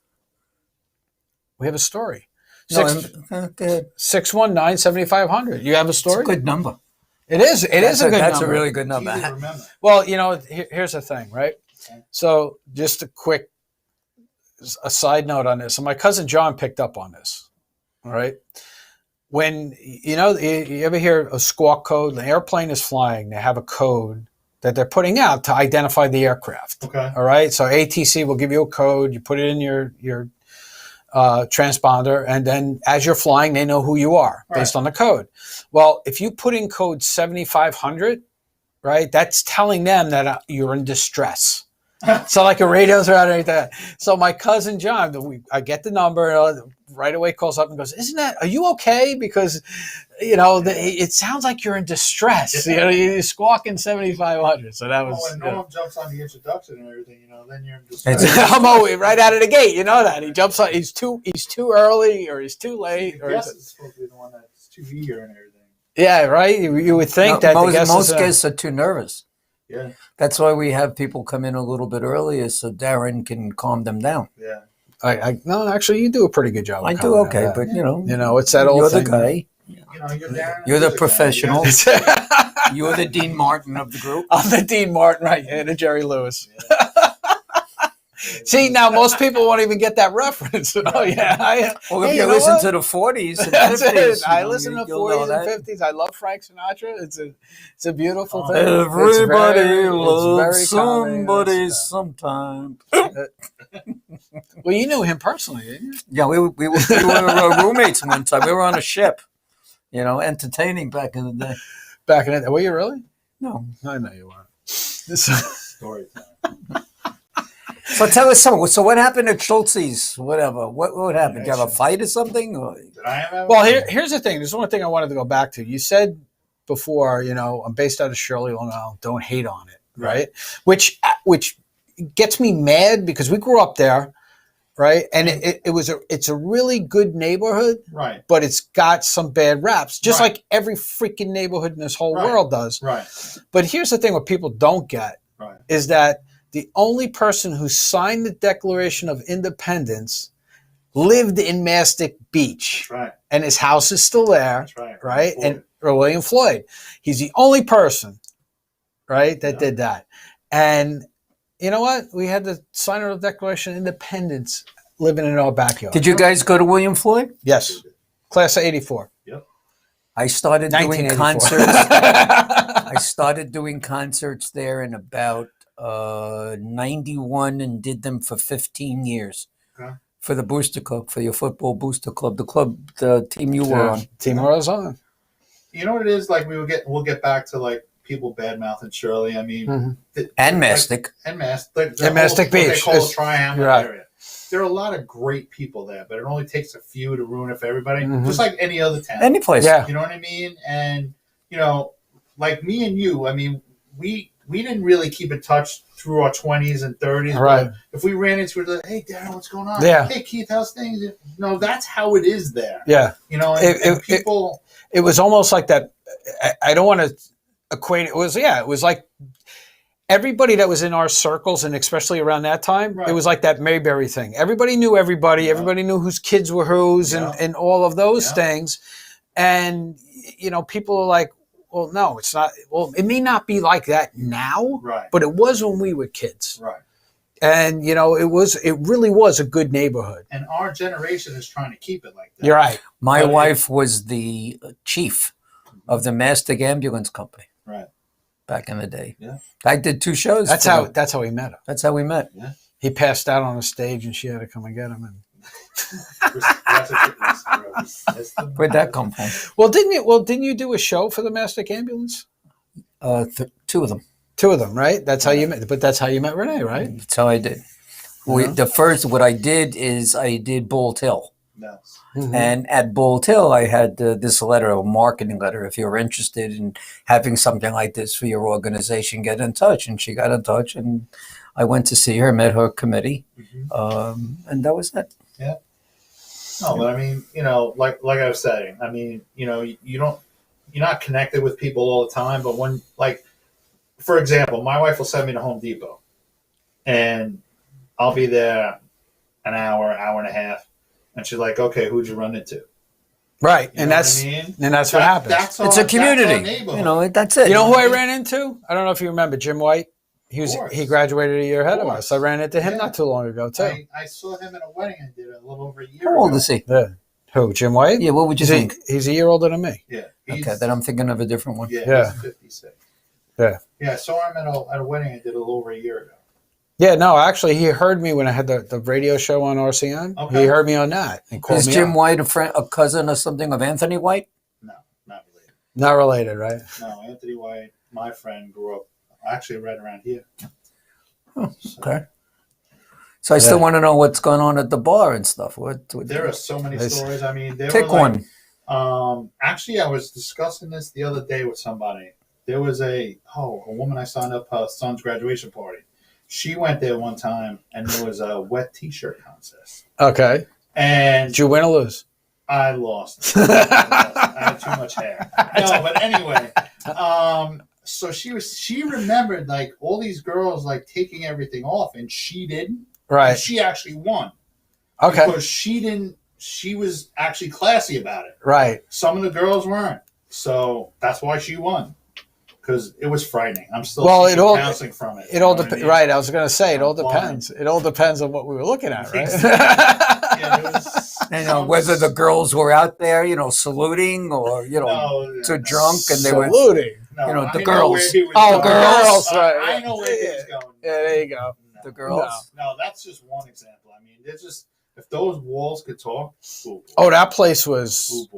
We have a story. No, go ahead. 619-7500. You have a story? It's a good number. It is. It is a good number. That's a really good number. Well, here's the thing, right? So just a side note on this. So my cousin John picked up on this, all right? When, you ever hear a squawk code? The airplane is flying. They have a code that they're putting out to identify the aircraft. Okay. All right? So ATC will give you a code. You put it in your transponder, and then as you're flying, they know who you are based on the code. Well, if you put in code 7500, right, that's telling them that you're in distress. So like a radio throughout anything. So my cousin John, I get the number, right away calls up and goes, are you okay? Because, it sounds like you're in distress. You're squawking 7500. So that was. When Norm jumps on the introduction and everything, then you're in distress. I'm always right out of the gate. You know that. He jumps on, he's too early or he's too late. The guest is supposed to be the one that's too eager and everything. Yeah, right? You would think that most guests are too nervous. Yeah. That's why we have people come in a little bit earlier so Darren can calm them down. Yeah. No, actually, you do a pretty good job. I do okay, but it's that old you're thing. the guy. You're the professional. You're the Dean Martin of the group. I'm the Dean Martin, right? Yeah, the Jerry Lewis. Yeah. See, now most people won't even get that reference. Oh, yeah. Well, if you listen to the 40s and 50s. I listen to 40s and 50s. I love Frank Sinatra. It's a beautiful thing. Everybody loves somebody sometime. Well, you knew him personally, didn't you? Yeah, we were roommates one time. We were on a ship, entertaining back in the day. Back in the day. Were you really? No. I know you weren't. Story time. So tell us something. So what happened at Schultz's? Whatever. What happened? Did you have a fight or something? Did I have Well, here's the thing. There's one thing I wanted to go back to. You said before, I'm based out of Shirley, Long Island. Don't hate on it, right? Which gets me mad because we grew up there, right? And it's a really good neighborhood, right? But it's got some bad raps, just like every freaking neighborhood in this whole world does, right? But here's the thing: what people don't get is that the only person who signed the Declaration of Independence lived in Mastic Beach. That's right. And his house is still there. That's right? Or William Floyd. He's the only person, right, that did that. And you know what? We had the signer of the Declaration of Independence living in our backyard. Did you guys go to William Floyd? Yes. Class of 84. Yep. I started doing 1984. concerts. I started doing concerts there in about 91 and did them for 15 years. Okay. For the Booster Club, for your football Booster Club, the team you were on. Team I was on. You know what it is? Like we'll get back to like people badmouthing Shirley. I mean, and Mastic. And Mastic. And Mastic Beach. What they call the Triangle right. area. There are a lot of great people there, but it only takes a few to ruin it for everybody. Just like any other town. Any place. Yeah. You know what I mean? And, like me and you, I mean, we we didn't really keep in touch through our 20s and 30s. Right. But if we ran into it, like, hey, Darren, what's going on? Yeah. Hey, Keith, how's things? No, that's how it is there. Yeah. You know, and people. It was almost like that. I don't want to equate it. It was like everybody that was in our circles, and especially around that time, Right. it was like that Mayberry thing. Everybody knew everybody. Yeah. Everybody knew whose kids were whose, and all of those things. And, people are like, well, no, it's not. Well, it may not be like that now, Right. but it was when we were kids. Right. And, it really was a good neighborhood. And our generation is trying to keep it like that. You're right. My wife was the chief of the Mastic Ambulance Company. Right. Back in the day. Yeah. I did 2 shows. That's how we met him. That's how we met. Yeah. He passed out on a stage and she had to come and get him. And where'd that come from? Well, didn't you do a show for the Mastic Ambulance? 2 of them. 2 of them, right? That's how you met. But that's how you met Renee, right? That's how I did. The first, what I did is I did Bolt Hill. Yes. Mm-hmm. And at Bolt Hill, I had this letter, a marketing letter. If you're interested in having something like this for your organization, get in touch. And she got in touch, and I went to see her, met her committee, and that was it. Yeah. No, but I mean, like I was saying, I mean, you're not connected with people all the time, but when, like, for example, my wife will send me to Home Depot, and I'll be there an hour and a half. And she's like, okay, who'd you run into? Right. You and know that's what I mean? and that's what happens. It's a community. That's it. You know who I ran into? I don't know if you remember Jim White. He graduated a year ahead of us. I ran into him not too long ago too. I saw him at a wedding I did a little over a year How old ago. is he? Yeah. Who, Jim White? Yeah, what would you think? He's a year older than me. Yeah. Okay, then I'm thinking of a different one. Yeah. He's 56. Yeah. Yeah, I saw him at a wedding I did a little over a year ago. Yeah, no, actually, he heard me when I had the radio show on RCN. Okay. He heard me on that and called Is me Jim out. White a cousin or something of Anthony White? No, not related. Not related, right? No, Anthony White, my friend, grew up actually right around here. Okay. So I still want to know what's going on at the bar and stuff. There are so many stories. I mean, Pick one. Actually, I was discussing this the other day with somebody. There was a woman I signed up her son's graduation party. She went there one time, and there was a wet T-shirt contest. Okay. And did you win or lose? I lost. I had too much hair. No, but anyway. So she remembered like all these girls like taking everything off, and she didn't. Right. And she actually won. Okay. Because she didn't. She was actually classy about it. Right. Some of the girls weren't. So that's why she won. Because it was frightening. I'm still bouncing from it. It all depends. Right. I was going to say it all depends. It all depends on what we were looking at, right? Whether the girls were out there, saluting or too drunk and they were saluting. The girls. Girls. Right. I know where he was going. Yeah, there you go. No. The girls. No, that's just one example. I mean, there's just if those walls could talk. That place was.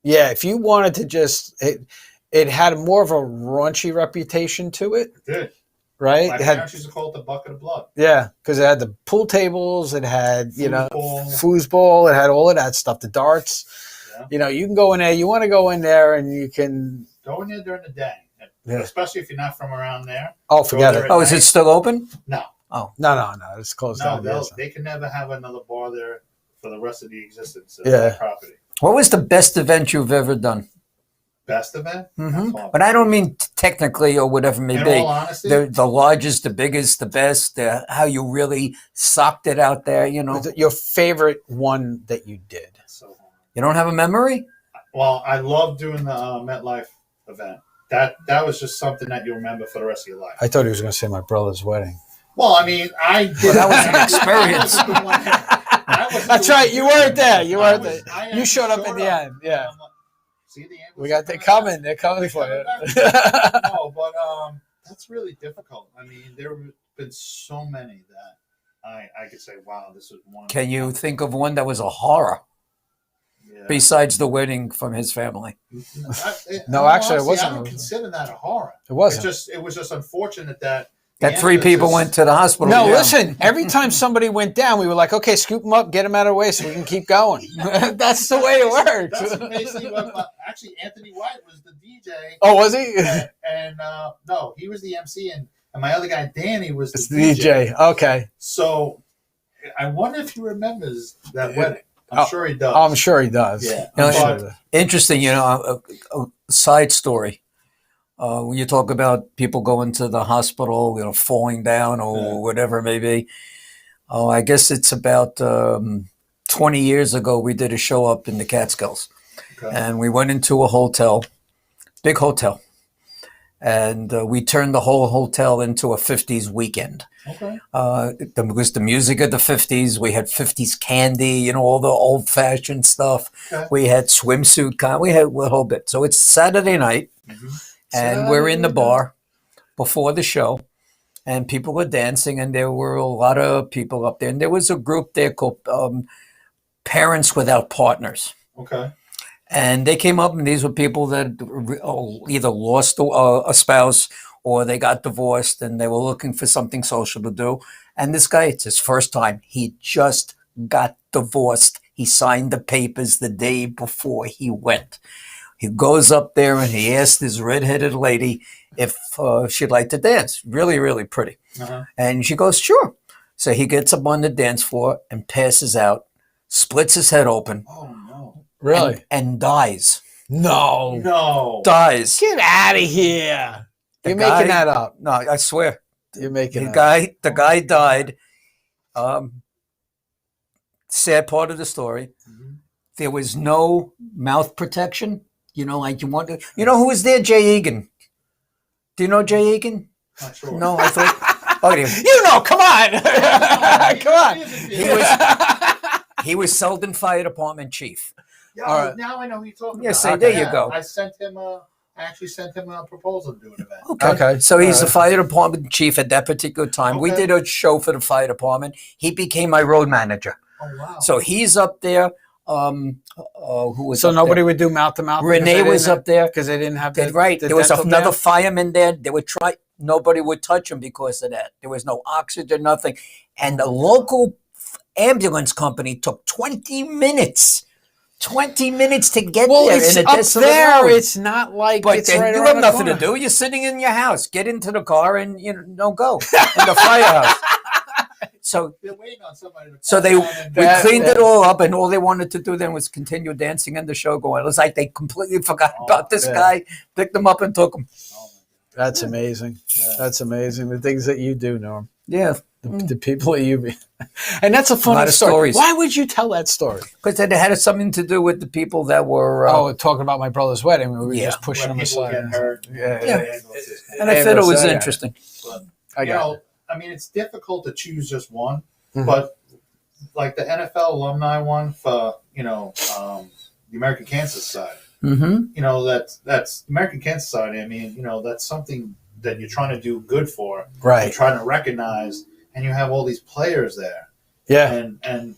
Yeah, if you wanted to just it had more of a raunchy reputation to it. It did. Right? My parents used to call it the bucket of blood. Yeah, because it had the pool tables, it had, foosball, it had all of that stuff, the darts. Yeah. You can go in there, you want to go in there and you can... Go in there during the day, especially if you're not from around there. Oh, forget it. Oh, is it still open? No. Oh. No, it's closed down. They can never have another bar there for the rest of the existence of that property. What was the best event you've ever done? Best event? Mm-hmm. But I don't mean technically or whatever it may be. In all honesty? The largest, the biggest, the best, how you really socked it out there, Your favorite one that you did? You don't have a memory? Well, I love doing the MetLife event. That was just something that you'll remember for the rest of your life. I thought he was going to say my brother's wedding. Well, I mean, I did. Well, that was an experience. That's right. You weren't there. You weren't there. You showed up at the end. Yeah. We got they coming. They're coming for you. No, but that's really difficult. I mean, there have been so many that I could say, wow, this was one. Can you think of one that was a horror? Yeah. Besides the wedding from his family. No, actually, it wasn't. I don't consider that a horror. It wasn't. It was just unfortunate that That 3 people went to the hospital. No, yeah. listen. Every time somebody went down, we were like, "Okay, scoop them up, get them out of the way, so we can keep going." That's the way it works. That's basically what. Actually, Anthony White was the DJ. Oh, was he? And no, he was the MC, and my other guy Danny was the DJ. Okay. So I wonder if he remembers that wedding. I'm sure he does. I'm sure he does. Yeah. Interesting, a side story. When you talk about people going to the hospital, falling down or whatever it may be. I guess it's about 20 years ago, we did a show up in the Catskills. Okay. And we went into a hotel, big hotel. And we turned the whole hotel into a 50s weekend. Okay. It was the music of the 50s. We had 50s candy, all the old-fashioned stuff. Okay. We had swimsuit we had a whole bit. So it's Saturday night. Mm-hmm. And we're in the bar before the show, and people were dancing, and there were a lot of people up there. And there was a group there called Parents Without Partners. Okay. And they came up, and these were people that either lost a spouse or they got divorced, and they were looking for something social to do. And this guy, it's his first time. He just got divorced. He signed the papers the day before he went. He goes up there and he asked this redheaded lady if she'd like to dance. Really, really pretty. Uh-huh. And she goes, sure. So he gets up on the dance floor and passes out, splits his head open. Oh, no. Really? And dies. No. Dies. Get out of here. You're making that up. No, I swear. You're making The guy died. Sad part of the story. Mm-hmm. There was no mouth protection. Like you want to. Who was there? Jay Egan. Do you know Jay Egan? Not sure. No, I thought. Come on. Come on. He was Selden Fire Department chief. Yeah, now I know who you're talking about. Yes, there you go. I actually sent him a proposal to do an event. Okay. So he's the fire department chief at that particular time. Okay. We did a show for the fire department. He became my road manager. Oh, wow. So he's up there. Who was so up nobody there? would do mouth to mouth. Renee was up there because they didn't have right. There was another fireman there. They would try. Nobody would touch him because of that. There was no oxygen, nothing. And the local ambulance company took 20 minutes. 20 minutes to get there. It's in a up there. Road. It's not like but it's then right you around have nothing the to do. You're sitting in your house. Get into the car and don't go in the firehouse. So they're waiting on somebody to we cleaned it all up, and all they wanted to do then was continue dancing and the show going. It was like they completely forgot about this guy, picked him up and took him. That's amazing. Yeah. That's amazing. The things that you do, Norm. Yeah. The people that you and that's a funny story. Why would you tell that story? Because it had something to do with the people that were talking about my brother's wedding. We were just pushing them aside. And I thought it was interesting. But, it's difficult to choose just one, but like the NFL alumni one for the American Cancer Society. Mm-hmm. That's American Cancer Society. That's something that you're trying to do good for. Right. You're trying to recognize, and you have all these players there. Yeah. And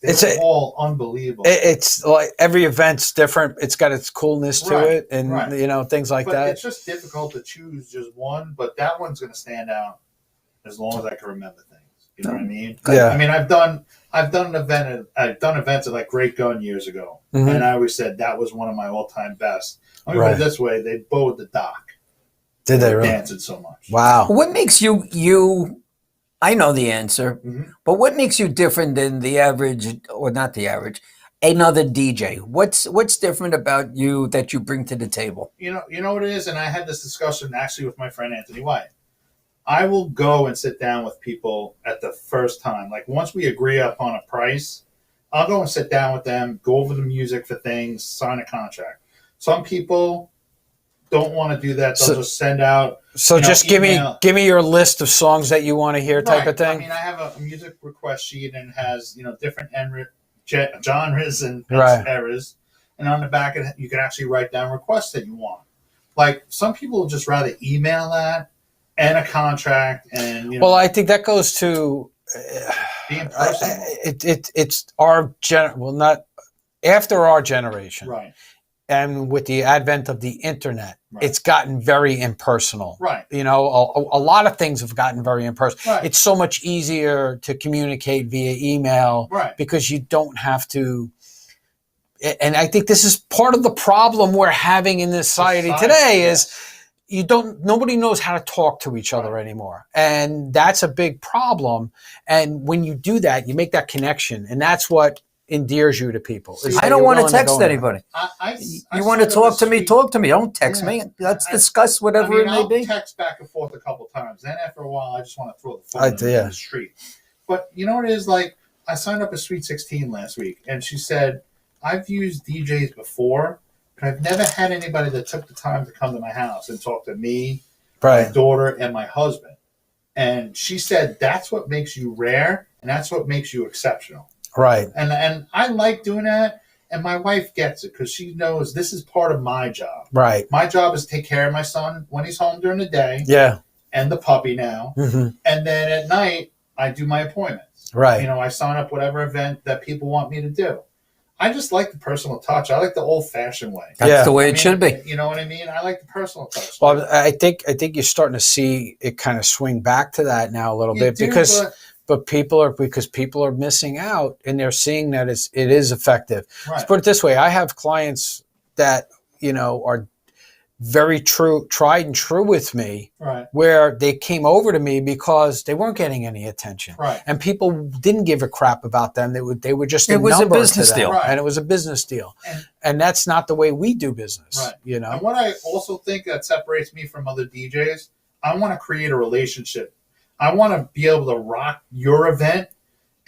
it's all unbelievable. It's like every event's different. It's got its coolness to it, and things like that. It's just difficult to choose just one, but that one's going to stand out as long as I can remember things. You know what I mean? Yeah. I've done an event. I've done events at like Great Gun years ago, and I always said that was one of my all-time best. Let me put it this way: they bowed the dock. Did they really? Dancing so much? Wow. What makes you? I know the answer, but what makes you different than the average, or not the average, another DJ? What's different about you that you bring to the table? You know what it is, and I had this discussion actually with my friend Anthony White. I will go and sit down with people at the first time. Like once we agree upon a price, I'll go and sit down with them, go over the music for things, sign a contract. Some people don't want to do that. They'll just send out. So just email. give me your list of songs that you want to hear, type of thing. I have a music request sheet and it has different genres and eras, and on the back of it, you can actually write down requests that you want. Like some people would just rather email that and a contract, and well, I think that goes to being personal. It's our not after our generation, right? and with the advent of the internet, it's gotten very impersonal. Right. You know, a lot of things have gotten very impersonal. Right. It's so much easier to communicate via email because you don't have to. And I think this is part of the problem we're having in this society today is nobody knows how to talk to each other anymore. And that's a big problem. And when you do that, you make that connection. And that's what endears you to people. I don't want to text anybody. You want to talk to me, talk to me. Don't text me. Let's discuss whatever it may be. I'll text back and forth a couple times. Then after a while, I just want to throw the phone in the street. But you know what it is? Like, I signed up a Sweet 16 last week, and she said, I've used DJs before, but I've never had anybody that took the time to come to my house and talk to me, my daughter, and my husband. And she said, that's what makes you rare, and that's what makes you exceptional. Right. And I like doing that, and my wife gets it because she knows this is part of my job. Right. My job is to take care of my son when he's home during the day. Yeah. And the puppy now. Mm-hmm. And then at night, I do my appointments. Right. You know, I sign up whatever event that people want me to do. I just like the personal touch. I like the old-fashioned way. That's the way it should be. You know what I mean? I like the personal touch. Well, I think you're starting to see it kind of swing back to that now a little bit because people are missing out and they're seeing that it is effective. Right. Let's put it this way: I have clients that are very tried and true with me, where they came over to me because they weren't getting any attention, and people didn't give a crap about them. They were just a business deal, and it was a business deal, and that's not the way we do business. Right. You know. And what I also think that separates me from other DJs, I want to create a relationship. I want to be able to rock your event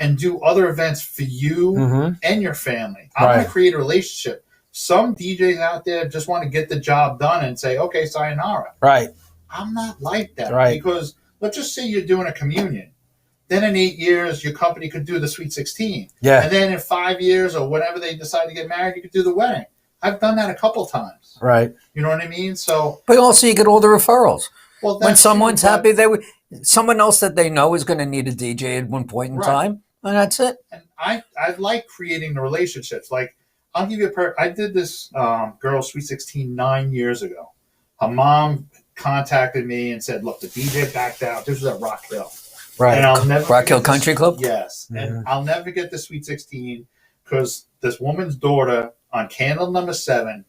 and do other events for you and your family. I want to create a relationship. Some DJs out there just want to get the job done and say, okay, sayonara. Right. I'm not like that. Right. Because let's just say you're doing a communion. Then in 8 years, your company could do the Sweet 16. Yeah. And then in 5 years or whenever they decide to get married, you could do the wedding. I've done that a couple times. Right. You know what I mean? So. But also you get all the referrals. Well, when someone's happy, someone else that they know is going to need a DJ at one point in time, and that's it. And I like creating the relationships. Like, I'll give you I did this girl Sweet 16 9 years ago. Her mom contacted me and said, look, the DJ backed out. This was at Rock Hill. Right. And I'll never Rock Hill Country Club? Yes. And I'll never get the Sweet 16 because this woman's daughter on candle number 7,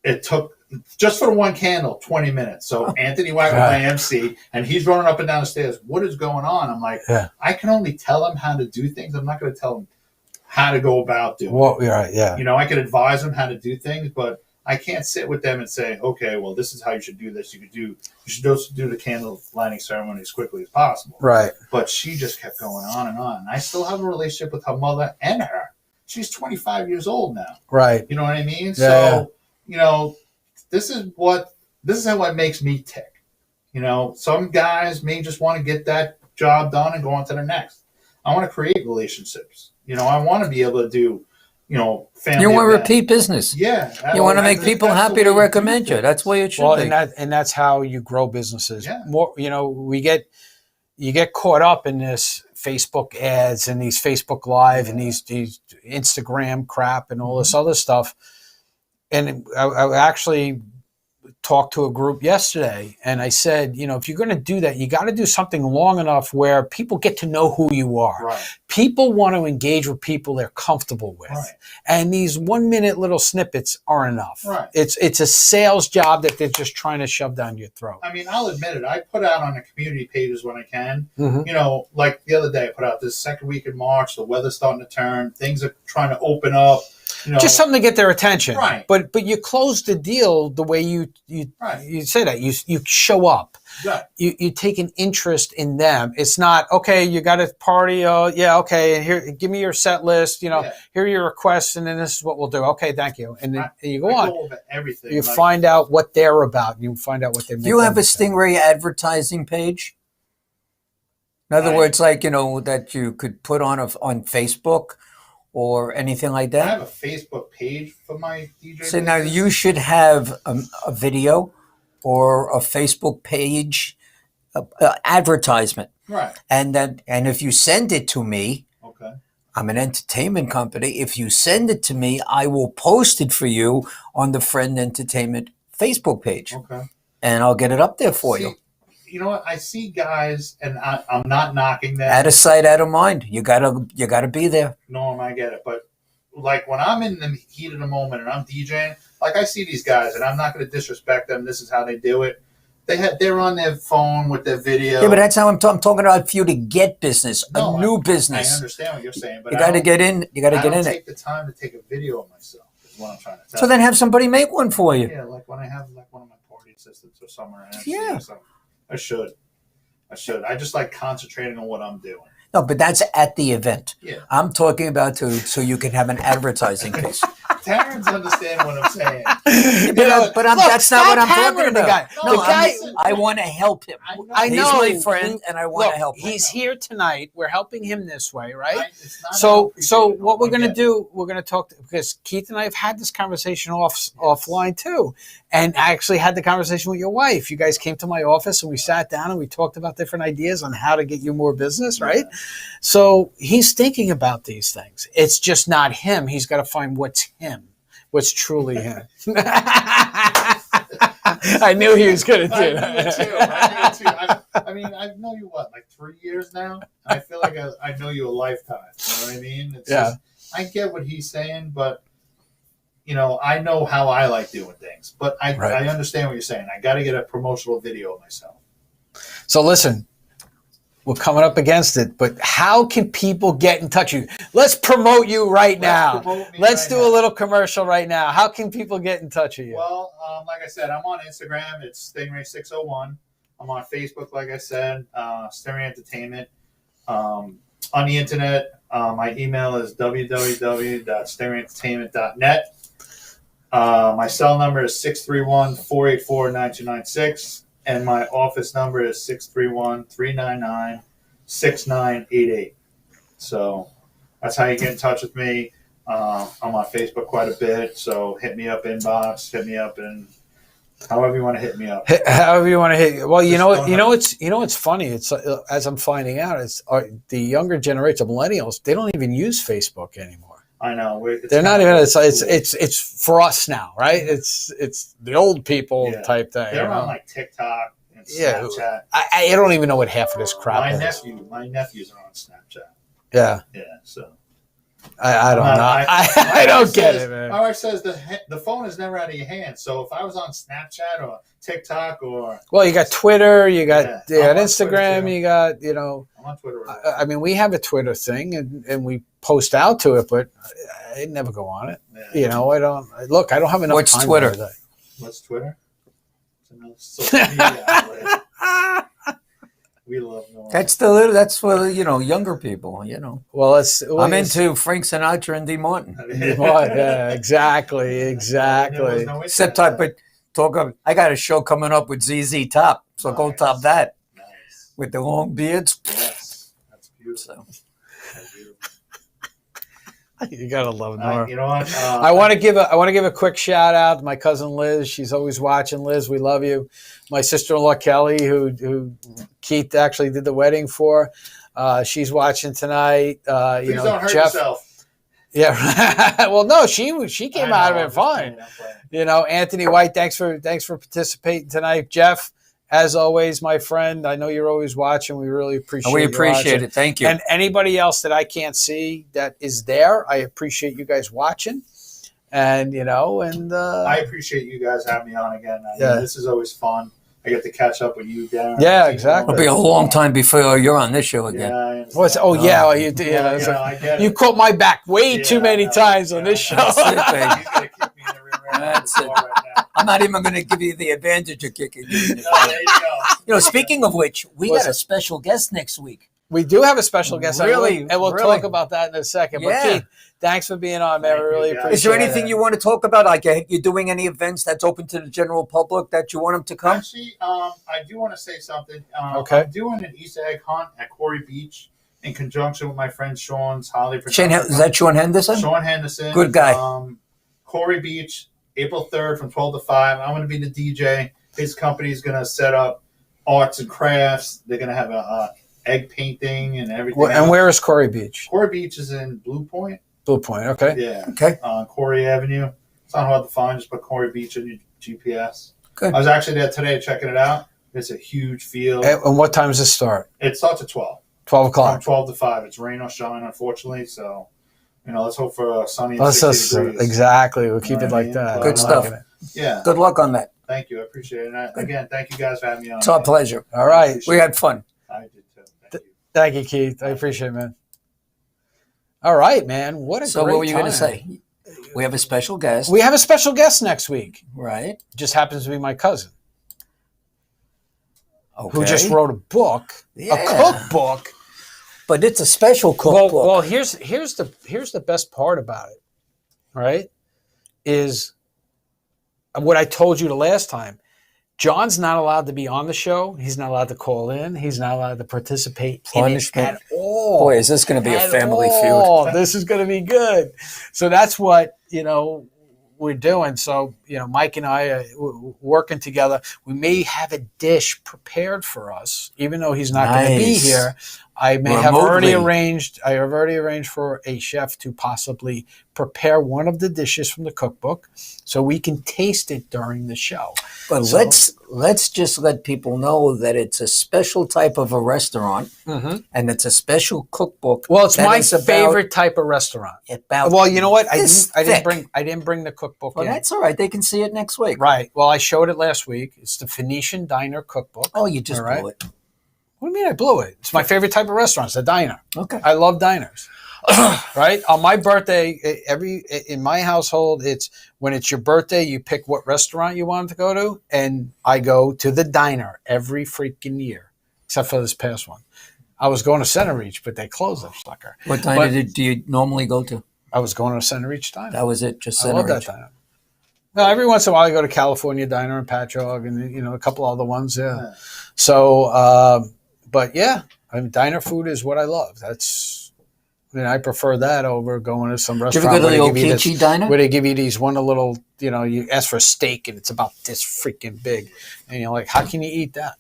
it took, just for the one candle, 20 minutes. So Anthony White was my MC, and he's running up and down the stairs. What is going on? I'm like, I can only tell him how to do things. I'm not going to tell him how to go about doing it. You know, I could advise them how to do things, but I can't sit with them and say, okay, well, this is how you should do this. You should also do the candle lighting ceremony as quickly as possible. Right. But she just kept going on and on. And I still have a relationship with her mother and her. She's 25 years old now. Right. You know what I mean? Yeah, so, you know, this is how it makes me tick. You know, some guys may just want to get that job done and go on to the next. I want to create relationships. You know, I want to be able to do, you know, family. You want events. repeat business. Yeah. You want to make people happy to recommend you. That's where it should be. And that's how you grow businesses. Yeah. More, you know, you get caught up in this Facebook ads and these Facebook Live and these Instagram crap and all this other stuff. And I actually talked to a group yesterday and I said, you know, if you're going to do that, you got to do something long enough where people get to know who you are. Right. People want to engage with people they're comfortable with. Right. And these 1 minute little snippets aren't enough. Right. It's a sales job that they're just trying to shove down your throat. I mean, I'll admit it. I put out on the community pages when I can. Mm-hmm. You know, like the other day, I put out this second week in March. The weather's starting to turn. Things are trying to open up. You know, just something to get their attention. Right. But you close the deal the way you say that. You show up. Right. You take an interest in them. It's not, okay, you got a party. Oh, yeah, okay. And here, give me your set list. You know, here are your requests, and then this is what we'll do. Okay, thank you. And then you go on. Go over everything. You find out what they're about. You find out what they. Do you have a Stingray advertising page? In other words, like, you know, that you could put on Facebook or anything like that? I have a Facebook page for my DJ. So now you should have a video or a Facebook page advertisement. Right. And if you send it to me, I'm an entertainment company. If you send it to me, I will post it for you on the Friend Entertainment Facebook page. Okay. And I'll get it up there for you. You know what? I see guys, and I'm not knocking them. Out of sight, out of mind. You gotta be there. No, I get it. But like when I'm in the heat of the moment and I'm DJing, like I see these guys, and I'm not going to disrespect them. This is how they do it. They're on their phone with their video. Yeah, but that's how I'm talking about for you to get business, a new business. I understand what you're saying, but you got to get in. You got to get in it. Take the time to take a video of myself. Is what I'm trying to tell So then have somebody make one for you. Yeah, like when I have like one of my party assistants or somewhere. Yeah, I should. I just like concentrating on what I'm doing. No, but that's at the event. Yeah. I'm talking about so you can have an advertising piece. Darren's understand what I'm saying. That's not what I'm talking about. The guy. No, guy, I want to help him. I know. He's my friend, and I want to help him. He's here tonight. We're helping him this way, right? So what we're going to do, we're going to talk, because Keith and I have had this conversation offline too, and I actually had the conversation with your wife. You guys came to my office, and we sat down, and we talked about different ideas on how to get you more business, right? Yeah. So he's thinking about these things. It's just not him. He's got to find what's him. What's truly him. I knew he was going to do that. I mean, I've known you, like 3 years now? I feel like I know you a lifetime. You know what I mean? It's just, I get what he's saying, but, I know how I like doing things. But I understand what you're saying. I got to get a promotional video of myself. So listen. We're coming up against it, but how can people get in touch with you? Let's promote you right now. Let's do a little commercial right now. How can people get in touch with you? Well, like I said, I'm on Instagram. It's Stingray601. I'm on Facebook, like I said, Stingray Entertainment. On the internet, my email is www.stingrayentertainment.net. My cell number is 631-484-9296. And my office number is 631-399-6988. So that's how you get in touch with me. I'm on Facebook quite a bit, so hit me up inbox, hit me up in however you want to hit me up. However you want to hit. Well, you know what's funny. It's as I'm finding out, the younger generation, millennials, they don't even use Facebook anymore. I know. They're not even. It's for us now, right? It's the old people type thing. They're on like TikTok and Snapchat. I don't even know what half of this crap is. My nephews are on Snapchat. Yeah. Yeah. So I don't know. I don't get it, man. My wife says the phone is never out of your hands. So if I was on Snapchat or TikTok or you got Twitter, you got Instagram, you got I'm on Twitter. I mean, we have a Twitter thing, and we post out to it, but I never go on it. Yeah. I don't look. I don't have enough. What's time Twitter? What's Twitter? It's another social media outlet. We love knowing. That's for younger people. Well, I'm into Frank Sinatra and Dean Martin. Yeah, exactly. Except I got a show coming up with ZZ Top, so go top that with the long beards. Yes, that's beautiful. You gotta love Nora. You know what? I want to give a quick shout out to my cousin Liz. She's always watching. Liz, we love you. My sister-in-law Kelly, who Keith actually did the wedding for. She's watching tonight. Please don't hurt yourself. Yeah. Well, no, she came out of it fine. Anthony White, thanks for participating tonight. Jeff, as always, my friend, I know you're always watching. We really appreciate it. Thank you. And anybody else that I can't see that is there, I appreciate you guys watching. And, I appreciate you guys having me on again. This is always fun. I get to catch up with you, Darren. Yeah, exactly. It'll be a long time before you're on this show again. Yeah, you did. I get it. You caught my back way too many times on this show. That's it, baby. He's going to kick me in the rear end. That's it. Right now. I'm not even going to give you the advantage of kicking you. There you go. Speaking of which, we got a special guest next week. We do have a special guest, and we'll really talk about that in a second. But Keith, thanks for being on, man. We really appreciate it. Is there anything you want to talk about? Like, you're doing any events that's open to the general public that you want them to come? Actually, I do want to say something. Okay. I'm doing an Easter egg hunt at Corey Beach in conjunction with my friend Sean's Holiday. Is that Sean Henderson? Sean Henderson. Good guy. Corey Beach, April 3rd from 12 to 5. I'm going to be the DJ. His company is going to set up arts and crafts. They're going to have a egg painting and everything. Well, and where is Corey Beach? Corey Beach is in Blue Point. Blue Point, okay. Yeah. Okay. On Corey Avenue. It's not hard to find. Just put Corey Beach in your GPS. Good. I was actually there today checking it out. It's a huge field. And what time does it start? It starts at 12. 12 From o'clock. 12 to 5. It's rain or shine, unfortunately. So, let's hope for a sunny and Let's 60 degrees. Exactly. We'll keep You know it what I like mean? that. But, Good stuff. Yeah. Good luck on that. Thank you. I appreciate it. And again, thank you guys for having me on. It's our pleasure. All right. We had fun. I did too. Thank you. Thank you, Keith. I appreciate it, man. All right, man. What a So great what were you going time. to say? We have a special guest. We have a special guest next week. Right. Just happens to be my cousin, Okay. who just wrote a book, Yeah. a cookbook. But it's a special cookbook. Well, here's the best part about it, right? Is what I told you the last time. John's not allowed to be on the show. He's not allowed to call in. He's not allowed to participate Punishment. in it at all. Boy, is this going to be a At family all. feud. This is going to be good. So that's what, we're doing. So, Mike and I are working together. We may have a dish prepared for us, even though he's not going to be Nice. here. I may have already arranged. I have already arranged for a chef to possibly prepare one of the dishes from the cookbook, so we can taste it during the show. But let's just let people know that it's a special type of a restaurant, and it's a special cookbook. Well, it's that my is about- favorite type of restaurant. About Well, you know what? I this didn't thick. bring the cookbook Well, in. that's all right. They can see it next week. Right. Well, I showed it last week. It's the Phoenician Diner Cookbook. Oh, you just All right. blew it. What do you mean I blew it? It's my favorite type of restaurant. It's a diner. Okay. I love diners. Right? On my birthday, in my household, it's when it's your birthday, you pick what restaurant you want to go to, and I go to the diner every freaking year, except for this past one. I was going to Center Reach, but they closed that sucker. What diner do you normally go to? I was going to Center Reach Diner. That was it, just I Center love Reach. that diner. Well, every once in a while, I go to California Diner and Patchogue and, a couple other ones. Yeah. So, but yeah, diner food is what I love. I prefer that over going to some Did you restaurant ever go to the where they give you Okichi Diner? where they give you these one little, you ask for a steak and it's about this freaking big. And you're like, how can you eat that?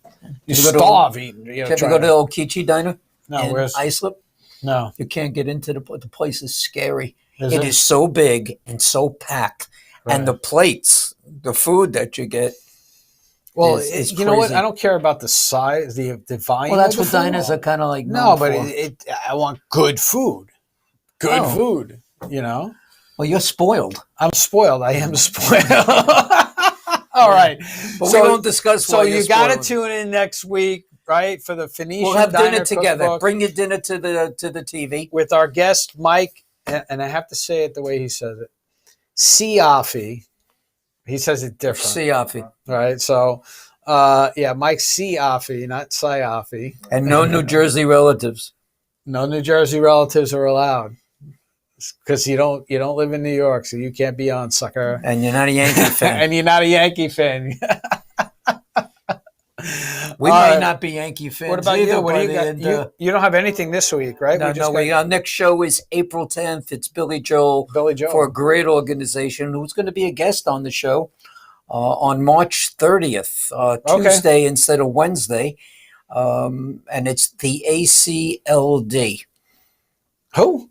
You Did you go to- starve eating. Did you ever go to the Okichi Diner? No, in where's- Islip? No. You can't get into the place is scary. Is It it? is so big and so packed. Right. And the plates, the food that you get. Well, is you know what? crazy. I don't care about the size, the volume. Well, that's of the what food. diners are kind of like. No, known but for. I want good food. Good Oh. food, Well, you're spoiled. I'm spoiled. I am spoiled. All right. But we won't discuss So why you you're got to spoiled. tune in next week, right, for the Phoenician We'll have Diner dinner together. Cookbook Bring your dinner to the TV. with our guest, Mike, and I have to say it the way he says it, Siafi. He says it different. Siafi. Right? So, Mike Siafi, not Siafi. And no New Jersey relatives. No New Jersey relatives are allowed. Because you don't live in New York, so you can't be on, sucker. And you're not a Yankee fan. And you're not a Yankee fan. We may not be Yankee fans. What about either, you? What do you but got? You don't have anything this week, right? Our next show is April 10th. It's Billy Joel. For a great organization who's going to be a guest on the show on March 30th, Tuesday instead of Wednesday. And it's the ACLD. Who?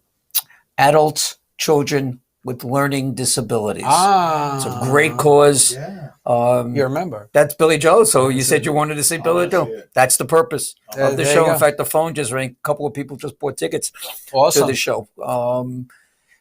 Adults, Children with Learning Disabilities. Ah. It's a great cause. Yeah. You remember. That's Billy Joel. So you said you wanted to see Billy Joel. That's the purpose of the there show. you In go. fact, the phone just rang. A couple of people just bought tickets to Awesome. the show.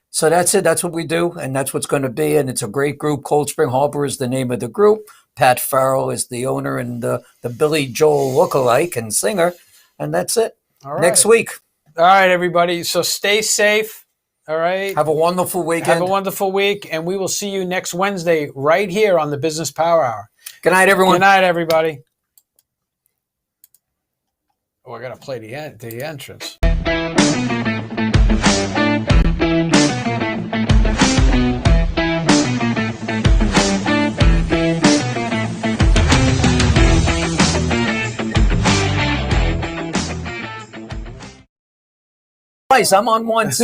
So that's it. That's what we do, and that's what's going to be. And it's a great group. Cold Spring Harbor is the name of the group. Pat Farrell is the owner and the Billy Joel lookalike and singer. And that's it. All right. Next week. All right, everybody. So stay safe. All right. Have a wonderful weekend. Have a wonderful week, and we will see you next Wednesday right here on the Business Power Hour. Good night, everyone. Good night, everybody. Oh, I got to play the entrance. I'm on once.